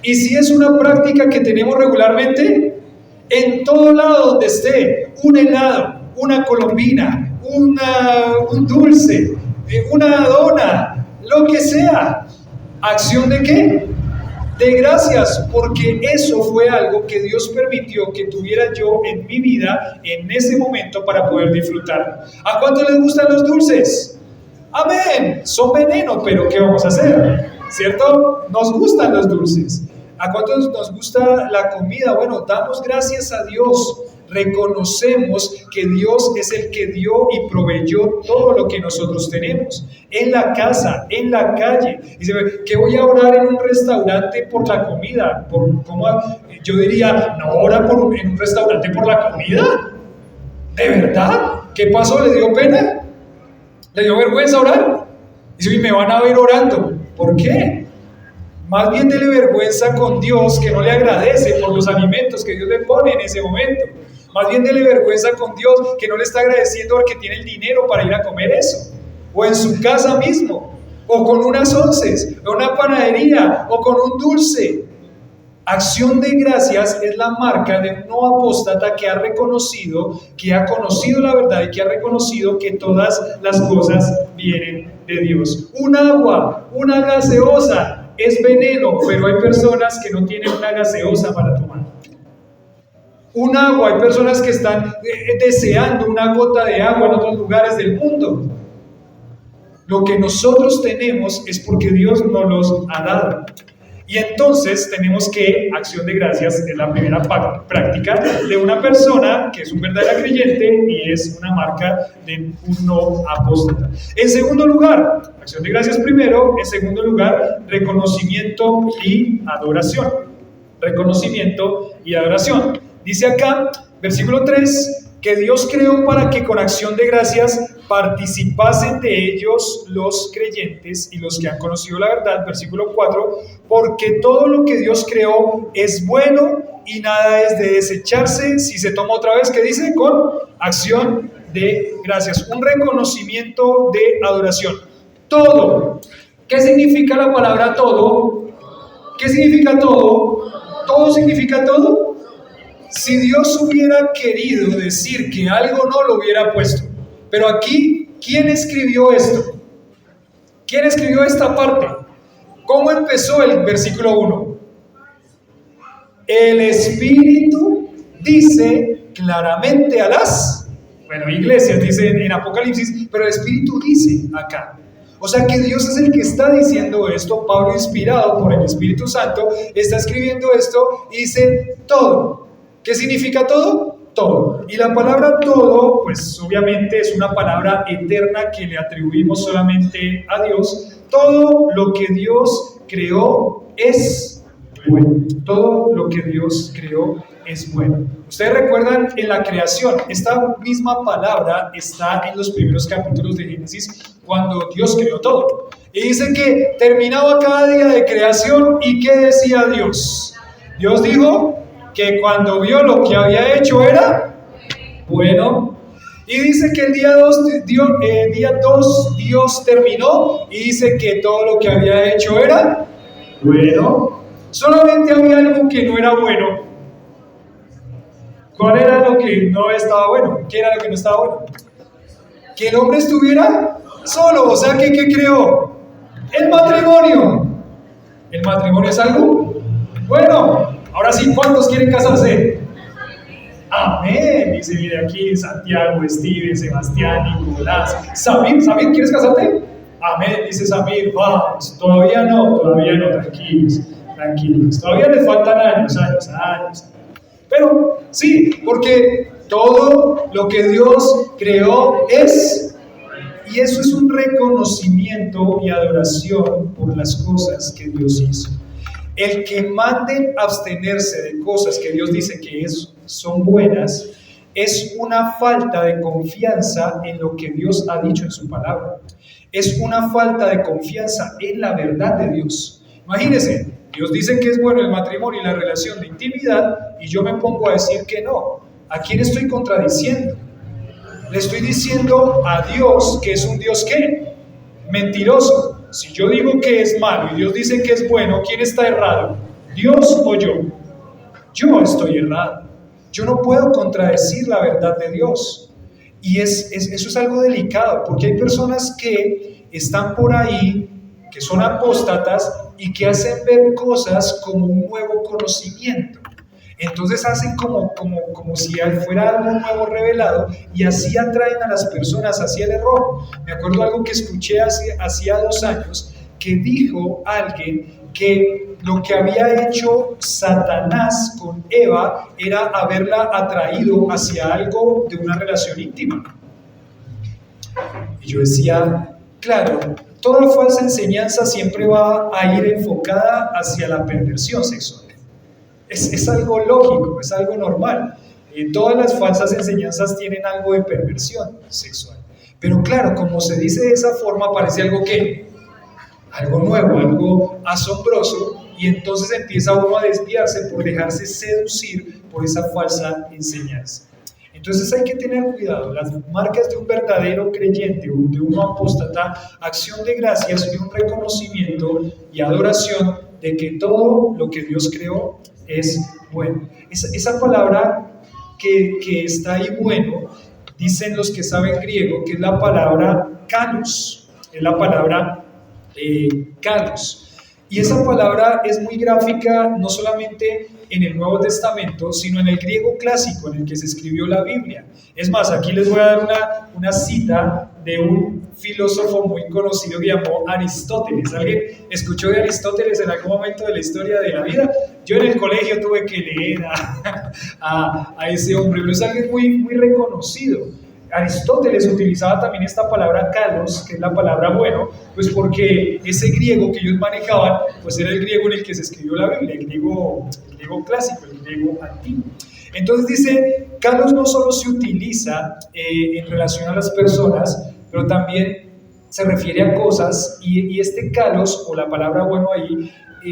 [SPEAKER 1] Y si es una práctica que tenemos regularmente, en todo lado donde esté, un helado, una colombina, un dulce, una dona, lo que sea, ¿acción de qué? De gracias, porque eso fue algo que Dios permitió que tuviera yo en mi vida en ese momento para poder disfrutar. ¿A cuántos les gustan los dulces? Amén, son veneno, pero ¿qué vamos a hacer? ¿Cierto? Nos gustan los dulces. ¿A cuántos nos gusta la comida? Bueno, damos gracias a Dios. Reconocemos que Dios es el que dio y proveyó todo lo que nosotros tenemos, en la casa, en la calle. Dice, ¿qué voy a orar en un restaurante por la comida? Yo diría, no ora en un restaurante por la comida. ¿De verdad? ¿Qué pasó? ¿Le dio pena? ¿Le dio vergüenza orar? Dice, y me van a ver orando. ¿Por qué? Más bien dele vergüenza con Dios, que no le agradece por los alimentos que Dios le pone en ese momento. Más bien dele vergüenza con Dios, que no le está agradeciendo porque tiene el dinero para ir a comer eso. O en su casa mismo, o con unas onces, o una panadería, o con un dulce. Acción de gracias es la marca de un no apóstata que ha reconocido, que ha conocido la verdad y que ha reconocido que todas las cosas vienen de Dios. Un agua, una gaseosa, es veneno, pero hay personas que no tienen una gaseosa para tomar. Un agua, hay personas que están deseando una gota de agua en otros lugares del mundo. Lo que nosotros tenemos es porque Dios nos los ha dado. Y entonces tenemos que, acción de gracias es la primera práctica de una persona que es un verdadero creyente y es una marca de un no apóstata. En segundo lugar, acción de gracias primero. En segundo lugar, reconocimiento y adoración. Reconocimiento y adoración. Dice acá, versículo 3, que Dios creó para que con acción de gracias participasen de ellos los creyentes y los que han conocido la verdad. Versículo 4, porque todo lo que Dios creó es bueno y nada es de desecharse si se toma otra vez, ¿qué dice? Con acción de gracias. Un reconocimiento de adoración. Todo. ¿Qué significa la palabra todo? ¿Qué significa todo? ¿Todo significa todo? Si Dios hubiera querido decir que algo no lo hubiera puesto. Pero aquí, ¿quién escribió esto? ¿Quién escribió esta parte? ¿Cómo empezó el versículo 1? El Espíritu dice claramente a las, iglesias, dice en Apocalipsis, pero el Espíritu dice acá. O sea que Dios es el que está diciendo esto. Pablo, inspirado por el Espíritu Santo, está escribiendo esto y dice todo. ¿Qué significa todo? Todo. Y la palabra todo, pues obviamente es una palabra eterna que le atribuimos solamente a Dios. Todo lo que Dios creó es bueno. Todo lo que Dios creó es bueno. Ustedes recuerdan en la creación, esta misma palabra está en los primeros capítulos de Génesis, cuando Dios creó todo. Y dice que terminaba cada día de creación, ¿y qué decía Dios? Dios dijo que cuando vio lo que había hecho era Bueno, y dice que el día 2 Dios terminó y dice que todo lo que había hecho era bueno. Solamente había algo que no era bueno. ¿Cuál era lo que no estaba bueno? ¿Qué era lo que no estaba bueno? Que el hombre estuviera solo. O sea, que ¿qué creó? El matrimonio. ¿El matrimonio es algo bueno? Ahora sí, ¿cuántos quieren casarse? Amén. Dice, mire aquí Santiago, Steven, Sebastián, Nicolás. Samir, ¿quieres casarte? Amén, dice Samir. Vamos, todavía no, tranquilos. Todavía les faltan años. Pero sí, porque todo lo que Dios creó es, y eso es un reconocimiento y adoración por las cosas que Dios hizo. El que manden abstenerse de cosas que Dios dice que son buenas, es una falta de confianza en lo que Dios ha dicho en su palabra. Es una falta de confianza en la verdad de Dios. Imagínense, Dios dice que es bueno el matrimonio y la relación de intimidad, y yo me pongo a decir que no. ¿A quién estoy contradiciendo? Le estoy diciendo a Dios que es un Dios ¿qué? Mentiroso. Si yo digo que es malo y Dios dice que es bueno, ¿quién está errado? ¿Dios o yo? Yo estoy errado. Yo no puedo contradecir la verdad de Dios. Y eso es algo delicado, porque hay personas que están por ahí, que son apóstatas y que hacen ver cosas como un nuevo conocimiento. Entonces hacen como si fuera algo nuevo revelado, y así atraen a las personas hacia el error. Me acuerdo algo que escuché hacía 2 años, que dijo alguien que lo que había hecho Satanás con Eva era haberla atraído hacia algo de una relación íntima. Y yo decía, claro, toda falsa enseñanza siempre va a ir enfocada hacia la perversión sexual. Es algo lógico, es algo normal. Todas las falsas enseñanzas tienen algo de perversión sexual. Pero claro, como se dice de esa forma, parece algo nuevo, algo asombroso, y entonces empieza uno a desviarse por dejarse seducir por esa falsa enseñanza. Entonces hay que tener cuidado. Las marcas de un verdadero creyente o de un apóstata: acción de gracias y un reconocimiento y adoración de que todo lo que Dios creó es bueno. Esa palabra que está ahí, bueno, dicen los que saben griego que es la palabra kalos, es la palabra kalos. Y esa palabra es muy gráfica, no solamente en el Nuevo Testamento, sino en el griego clásico en el que se escribió la Biblia. Es más, aquí les voy a dar una cita de un filósofo muy conocido que llamó Aristóteles. ¿Alguien escuchó de Aristóteles en algún momento de la historia de la vida? Yo en el colegio tuve que leer a ese hombre, pero es alguien muy, muy reconocido. Aristóteles utilizaba también esta palabra kalos, que es la palabra bueno, pues porque ese griego que ellos manejaban, pues era el griego en el que se escribió la Biblia, el griego clásico, el griego antiguo. Entonces dice, kalos no solo se utiliza en relación a las personas, pero también se refiere a cosas, y este kalos, o la palabra bueno ahí,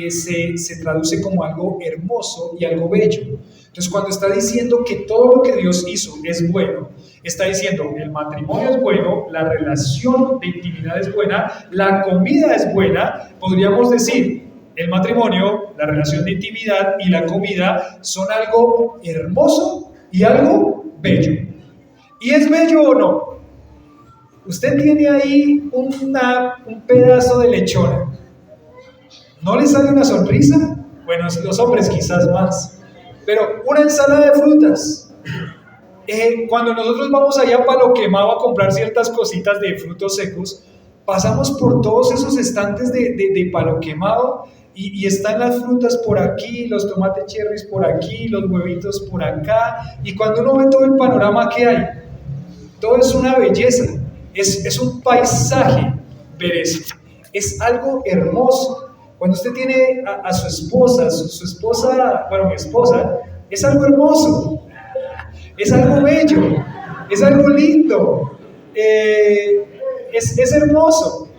[SPEAKER 1] se traduce como algo hermoso y algo bello. Entonces, cuando está diciendo que todo lo que Dios hizo es bueno, está diciendo el matrimonio es bueno, la relación de intimidad es buena, la comida es buena. Podríamos decir, el matrimonio, la relación de intimidad y la comida son algo hermoso y algo bello. ¿Y es bello o no? Usted tiene ahí un pedazo de lechona. ¿No le sale una sonrisa? Bueno, los hombres quizás más. Pero una ensalada de frutas. Cuando nosotros vamos allá a Palo Quemado a comprar ciertas cositas de frutos secos, pasamos por todos esos estantes de Palo Quemado y están las frutas por aquí, los tomates cherries por aquí, los huevitos por acá, y cuando uno ve todo el panorama que hay, todo es una belleza, es un paisaje ver eso, es algo hermoso. Cuando usted tiene a su esposa, bueno, mi esposa, es algo hermoso, es algo bello, es algo lindo, es hermoso.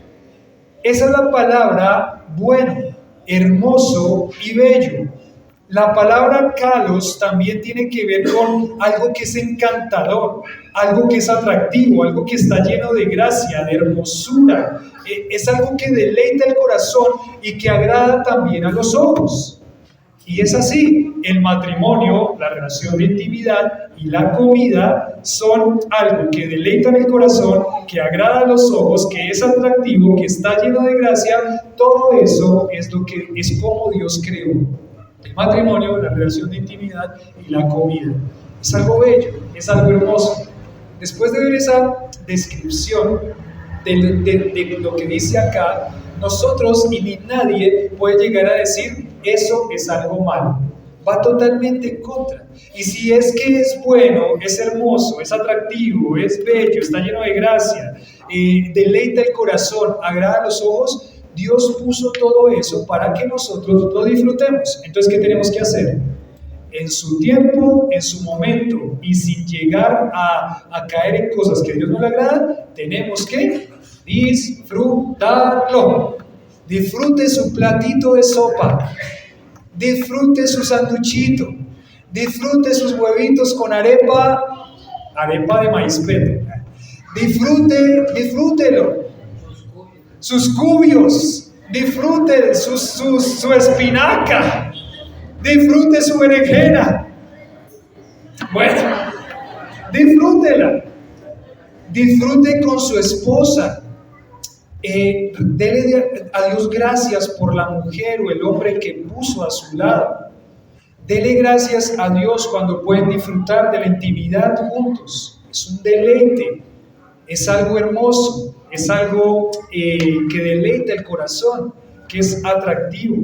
[SPEAKER 1] Esa es la palabra bueno, hermoso y bello. La palabra kalos también tiene que ver con algo que es encantador, algo que es atractivo, algo que está lleno de gracia, de hermosura. Es algo que deleita el corazón y que agrada también a los ojos. Y es así, el matrimonio, la relación de intimidad y la comida son algo que deleita el corazón, que agrada a los ojos, que es atractivo, que está lleno de gracia. Todo eso es lo que es como Dios creó. El matrimonio, la relación de intimidad y la comida. Es algo bello, es algo hermoso. Después de ver esa descripción de lo que dice acá, nosotros y ni nadie puede llegar a decir eso es algo malo. Va totalmente en contra. Y si es que es bueno, es hermoso, es atractivo, es bello, está lleno de gracia, deleita el corazón, agrada a los ojos, Dios puso todo eso para que nosotros lo disfrutemos. Entonces, ¿qué tenemos que hacer? En su tiempo, en su momento, y sin llegar a caer en cosas que a Dios no le agradan, tenemos que disfrutarlo. Disfrute su platito de sopa, disfrute su sanduchito, disfrute sus huevitos con arepa de maíz peto. Disfrútelo. Sus cubios, disfrute su espinaca, disfrute su berenjena. Bueno, disfrútela. Disfrute con su esposa. Dele a Dios gracias por la mujer o el hombre que puso a su lado. Dele gracias a Dios cuando pueden disfrutar de la intimidad juntos. Es un deleite, es algo hermoso, es algo que deleita el corazón, que es atractivo.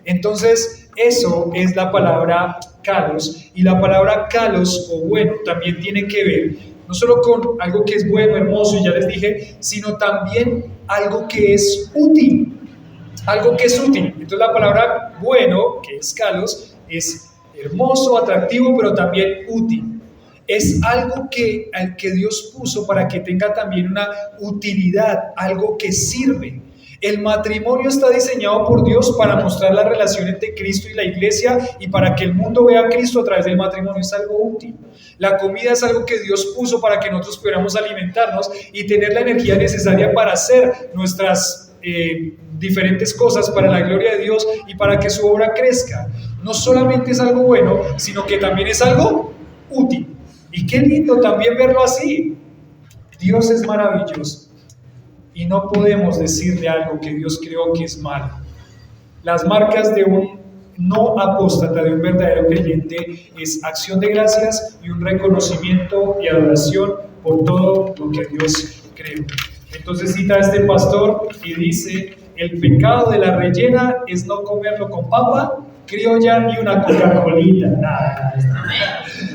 [SPEAKER 1] Entonces, eso es la palabra kalos. Y la palabra kalos o bueno también tiene que ver no solo con algo que es bueno, hermoso, y ya les dije, sino también algo que es útil. Algo que es útil. Entonces la palabra bueno, que es kalos, es hermoso, atractivo, pero también útil. Es algo que Dios puso para que tenga también una utilidad, algo que sirve. El matrimonio está diseñado por Dios para mostrar la relación entre Cristo y la iglesia y para que el mundo vea a Cristo a través del matrimonio. Es algo útil. La comida es algo que Dios puso para que nosotros pudiéramos alimentarnos y tener la energía necesaria para hacer nuestras diferentes cosas para la gloria de Dios y para que su obra crezca. No solamente es algo bueno, sino que también es algo útil. Y qué lindo también verlo así. Dios es maravilloso. Y no podemos decirle algo que Dios creó que es malo. Las marcas de un no apóstata, de un verdadero creyente, es acción de gracias y un reconocimiento y adoración por todo lo que Dios creó. Entonces cita a este pastor y dice: el pecado de la rellena es no comerlo con papa criolla y una Coca-Colita.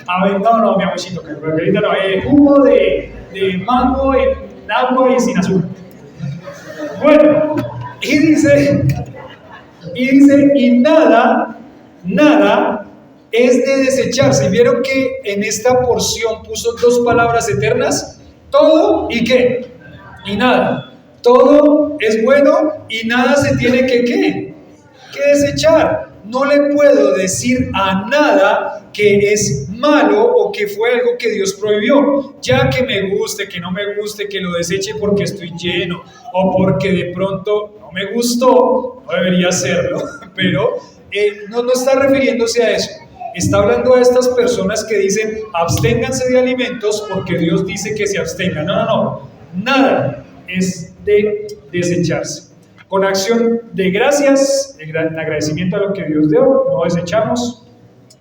[SPEAKER 1] A ver, no, mi amorcito, Coca-Colita no, jugo de mango en agua y sin azúcar. Bueno, y dice, y nada es de desecharse. ¿Vieron que en esta porción puso dos palabras eternas? Todo y qué, y nada. Todo es bueno y nada se tiene que desechar. No le puedo decir a nada que es malo o que fue algo que Dios prohibió, ya que me guste, que no me guste, que lo deseche porque estoy lleno o porque de pronto no me gustó, no debería hacerlo, pero no está refiriéndose a eso. Está hablando a estas personas que dicen absténganse de alimentos porque Dios dice que se abstengan. No, nada es de desecharse. Con acción de gracias, en agradecimiento a lo que Dios dio, no desechamos.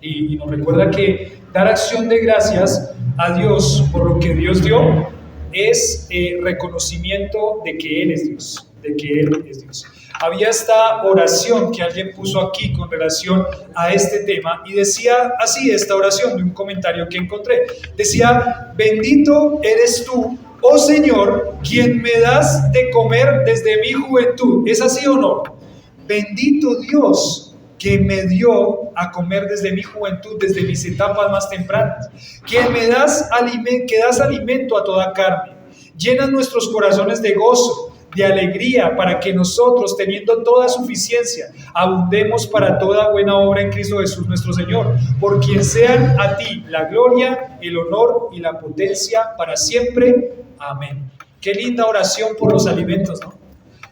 [SPEAKER 1] Y nos recuerda que dar acción de gracias a Dios por lo que Dios dio es reconocimiento de que Él es Dios, de que Él es Dios. Había esta oración que alguien puso aquí con relación a este tema y decía así esta oración de un comentario que encontré. Decía: bendito eres tú, oh Señor, quien me das de comer desde mi juventud. ¿Es así o no? Bendito Dios que me dio a comer desde mi juventud, desde mis etapas más tempranas. Que me das alimento a toda carne. Llenas nuestros corazones de gozo, de alegría, para que nosotros, teniendo toda suficiencia, abundemos para toda buena obra en Cristo Jesús nuestro Señor, por quien sean a ti la gloria, el honor y la potencia para siempre. Amén. Qué linda oración por los alimentos, ¿no?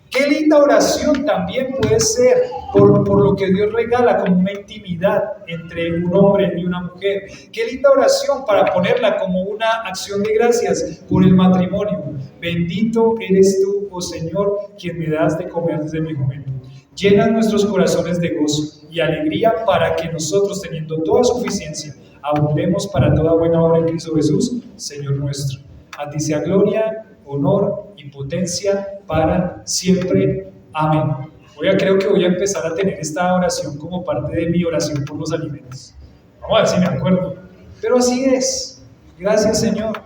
[SPEAKER 1] Qué linda oración también puede ser por lo que Dios regala como una intimidad entre un hombre y una mujer. Qué linda oración para ponerla como una acción de gracias por el matrimonio. Bendito eres tú, oh Señor, quien me das de comer desde mi juventud. Llena nuestros corazones de gozo y alegría para que nosotros, teniendo toda suficiencia, abundemos para toda buena obra en Cristo Jesús, Señor nuestro. A ti sea gloria, honor y potencia para siempre. Amén. Creo que voy a empezar a tener esta oración como parte de mi oración por los alimentos. Vamos a ver si me acuerdo. Pero así es. Gracias, Señor.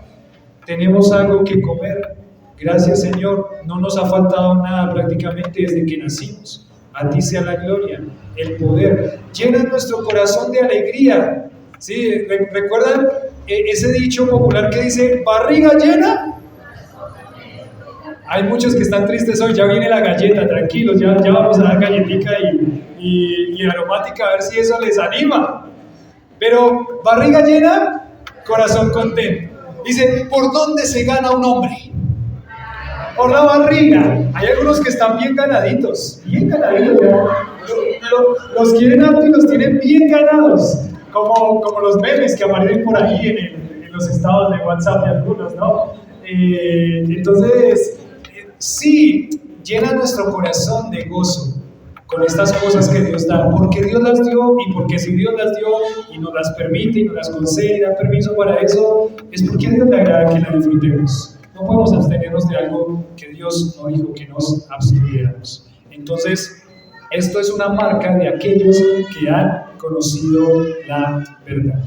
[SPEAKER 1] Tenemos algo que comer. Gracias, Señor. No nos ha faltado nada prácticamente desde que nacimos. A ti sea la gloria, el poder. Llena nuestro corazón de alegría. ¿Sí? ¿Recuerdan ese dicho popular que dice, barriga llena? Hay muchos que están tristes hoy, ya viene la galleta, tranquilos, ya vamos a dar galletica y aromática, a ver si eso les anima. Pero barriga llena, corazón contento. Dice, ¿por dónde se gana un hombre? Por la barriga. Hay algunos que están bien ganaditos, los quieren harto y los tienen bien ganados, como los memes que aparecen por ahí en los estados de WhatsApp de algunos, ¿no? Entonces, sí, llena nuestro corazón de gozo con estas cosas que Dios da, porque Dios las dio, y porque si Dios las dio y nos las permite y nos las concede y da permiso para eso, es porque a Dios le agrada que la disfrutemos. No podemos abstenernos de algo que Dios no dijo que nos abstuviéramos. Entonces, esto es una marca de aquellos que han conocido la verdad.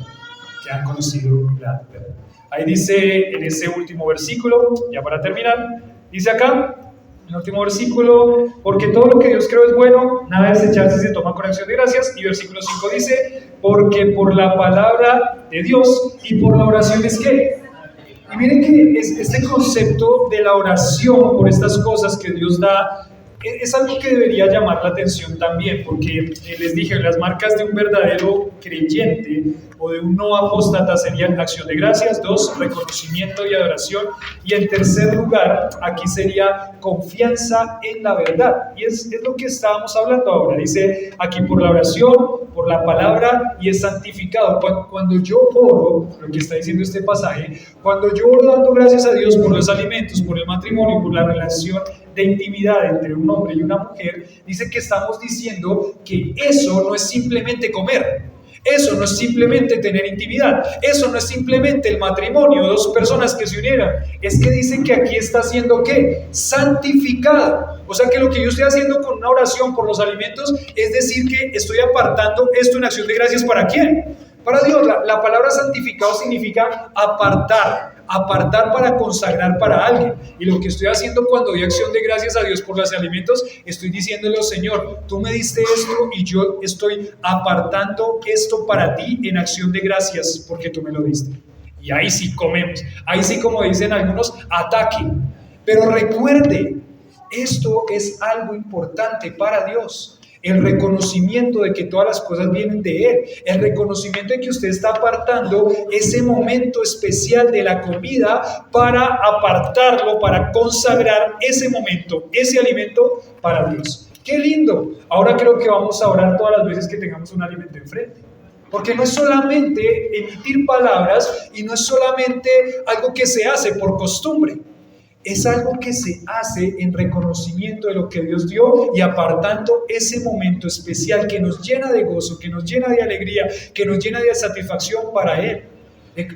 [SPEAKER 1] Ahí dice en ese último versículo, ya para terminar, dice acá, en el último versículo, porque todo lo que Dios creó es bueno, nada es desecharse si se toma con acción de gracias. Y versículo 5 dice, porque por la palabra de Dios y por la oración es que. Y miren que este concepto de la oración por estas cosas que Dios da, es algo que debería llamar la atención también, porque les dije, las marcas de un verdadero creyente o de un no apóstata serían acción de gracias, 2, reconocimiento y adoración, y en tercer lugar, aquí sería confianza en la verdad, y es lo que estábamos hablando ahora. Dice aquí por la oración, por la palabra, y es santificado. Cuando yo oro, lo que está diciendo este pasaje, cuando yo oro dando gracias a Dios por los alimentos, por el matrimonio, por la relación de intimidad entre un hombre y una mujer, dice que estamos diciendo que eso no es simplemente comer, eso no es simplemente tener intimidad, eso no es simplemente el matrimonio, dos personas que se unieran, es que dicen que aquí está siendo ¿qué? Santificado. O sea que lo que yo estoy haciendo con una oración por los alimentos es decir que estoy apartando esto en acción de gracias. ¿Para quién? Para Dios. La palabra santificado significa apartar para consagrar para alguien. Y lo que estoy haciendo cuando doy acción de gracias a Dios por los alimentos, estoy diciéndole, Señor, tú me diste esto y yo estoy apartando esto para ti en acción de gracias porque tú me lo diste. Y ahí sí comemos, ahí sí, como dicen algunos, ataque. Pero recuerde, esto es algo importante para Dios. El reconocimiento de que todas las cosas vienen de Él, el reconocimiento de que usted está apartando ese momento especial de la comida para apartarlo, para consagrar ese momento, ese alimento para Dios. ¡Qué lindo! Ahora creo que vamos a orar todas las veces que tengamos un alimento enfrente. Porque no es solamente emitir palabras y no es solamente algo que se hace por costumbre. Es algo que se hace en reconocimiento de lo que Dios dio y apartando ese momento especial que nos llena de gozo, que nos llena de alegría, que nos llena de satisfacción para Él.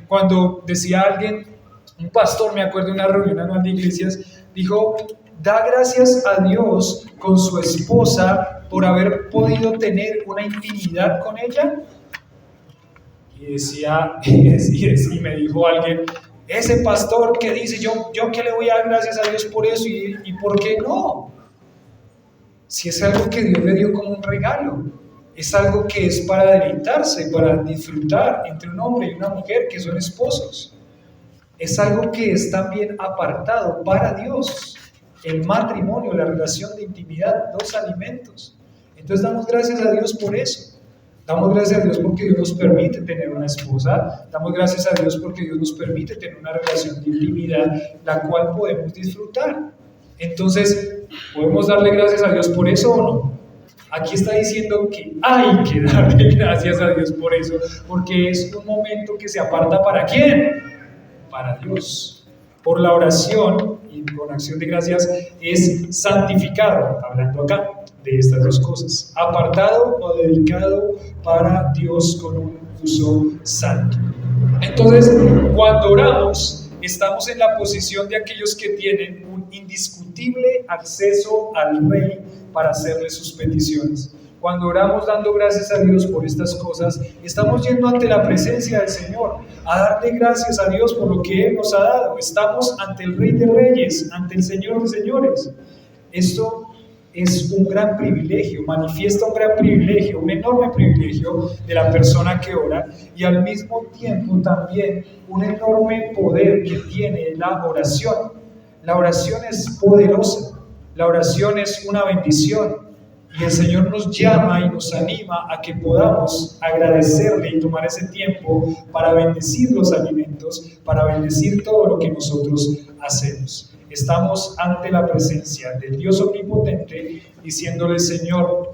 [SPEAKER 1] Cuando decía alguien, un pastor, me acuerdo de una reunión anual de iglesias, dijo, da gracias a Dios con su esposa por haber podido tener una intimidad con ella. Y me dijo alguien, ese pastor que dice, yo que le voy a dar gracias a Dios por eso, y ¿por qué no? Si es algo que Dios le dio como un regalo, es algo que es para deleitarse, para disfrutar entre un hombre y una mujer que son esposos. Es algo que es también apartado para Dios. el matrimonio, la relación de intimidad, 2 alimentos. Entonces damos gracias a Dios por eso. Damos gracias a Dios porque Dios nos permite tener una esposa. Damos gracias a Dios porque Dios nos permite tener una relación de intimidad, la cual podemos disfrutar. Entonces, ¿podemos darle gracias a Dios por eso o no? Aquí está diciendo que hay que darle gracias a Dios por eso, porque es un momento que se aparta ¿para quién? Para Dios. Por la oración y con acción de gracias es santificado, hablando acá de estas 2 cosas, apartado o dedicado para Dios con un uso santo. Entonces, cuando oramos, estamos en la posición de aquellos que tienen un indiscutible acceso al Rey para hacerle sus peticiones. Cuando oramos dando gracias a Dios por estas cosas, estamos yendo ante la presencia del Señor, a darle gracias a Dios por lo que Él nos ha dado. Estamos ante el Rey de Reyes, ante el Señor de Señores. Esto es un gran privilegio, manifiesta un gran privilegio, un enorme privilegio de la persona que ora, y al mismo tiempo también un enorme poder que tiene la oración. La oración es poderosa, la oración es una bendición, y el Señor nos llama y nos anima a que podamos agradecerle y tomar ese tiempo para bendecir los alimentos, para bendecir todo lo que nosotros hacemos. Estamos ante la presencia del Dios omnipotente, diciéndole: Señor,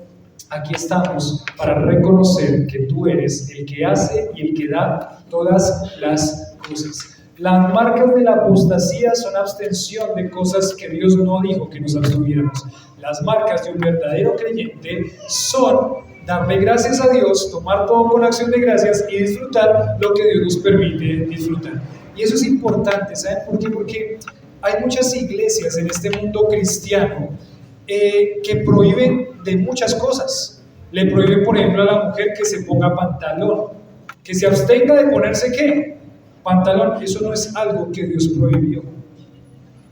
[SPEAKER 1] aquí estamos para reconocer que tú eres el que hace y el que da todas las cosas. Las marcas de la apostasía son abstención de cosas que Dios no dijo que nos abstuviéramos. Las marcas de un verdadero creyente son darle gracias a Dios, tomar todo con acción de gracias y disfrutar lo que Dios nos permite disfrutar. Y eso es importante, ¿saben por qué? Porque hay muchas iglesias en este mundo cristiano que prohíben de muchas cosas. Le prohíben, por ejemplo, a la mujer que se ponga pantalón, que se abstenga de ponerse ¿qué? Pantalón. Eso no es algo que Dios prohibió.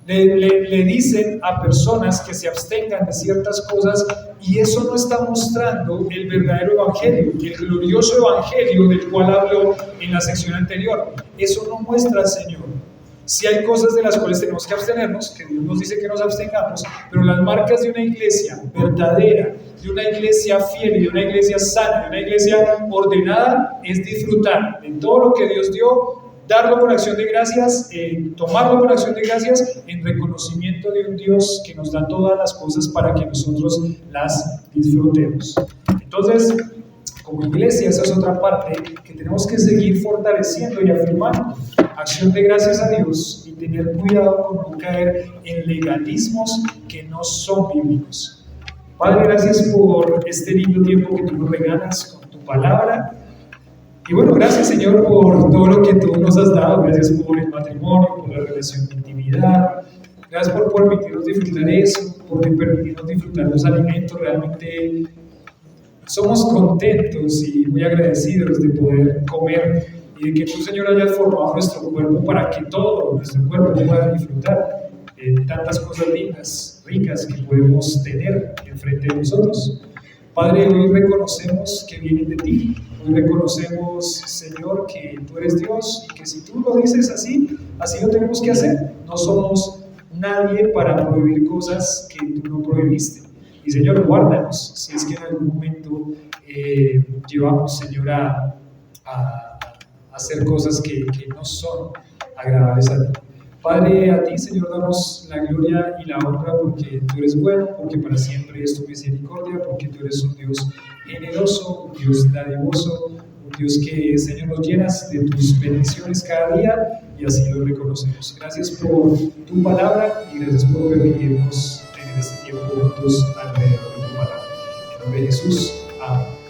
[SPEAKER 1] Le dicen a personas que se abstengan de ciertas cosas, y eso no está mostrando el verdadero evangelio, el glorioso evangelio del cual habló en la sección anterior. Eso no muestra al Señor. Si hay cosas de las cuales tenemos que abstenernos, que Dios nos dice que nos abstengamos, pero las marcas de una iglesia verdadera, de una iglesia fiel y de una iglesia sana, de una iglesia ordenada, es disfrutar de todo lo que Dios dio, darlo con acción de gracias, tomarlo con acción de gracias, en reconocimiento de un Dios que nos da todas las cosas para que nosotros las disfrutemos. Entonces, como iglesia, esa es otra parte que tenemos que seguir fortaleciendo y afirmando. Acción de gracias a Dios y tener cuidado con no caer en legalismos que no son bíblicos. Padre, gracias por este lindo tiempo que tú nos regalas con tu palabra. Y bueno, gracias, Señor, por todo lo que tú nos has dado. Gracias por el matrimonio, por la relación de intimidad. Gracias por permitirnos disfrutar eso, por permitirnos disfrutar los alimentos. Realmente somos contentos y muy agradecidos de poder comer y de que tú, Señor, hayas formado nuestro cuerpo para que todo nuestro cuerpo pueda disfrutar tantas cosas lindas, ricas que podemos tener enfrente de nosotros. Padre, hoy reconocemos que vienen de ti. Hoy reconocemos, Señor, que tú eres Dios y que si tú lo dices así, así lo tenemos que hacer. No somos nadie para prohibir cosas que tú no prohibiste. Y, Señor, guárdanos si es que en algún momento llevamos, Señor, a hacer cosas que no son agradables a ti. Padre, a ti, Señor, damos la gloria y la honra porque tú eres bueno, porque para siempre es tu misericordia, porque tú eres un Dios generoso, un Dios dadivoso, un Dios que, Señor, nos llenas de tus bendiciones cada día y así lo reconocemos. Gracias por tu palabra y gracias por permitirnos tener este tiempo juntos alrededor de tu palabra. En nombre de Jesús, amén.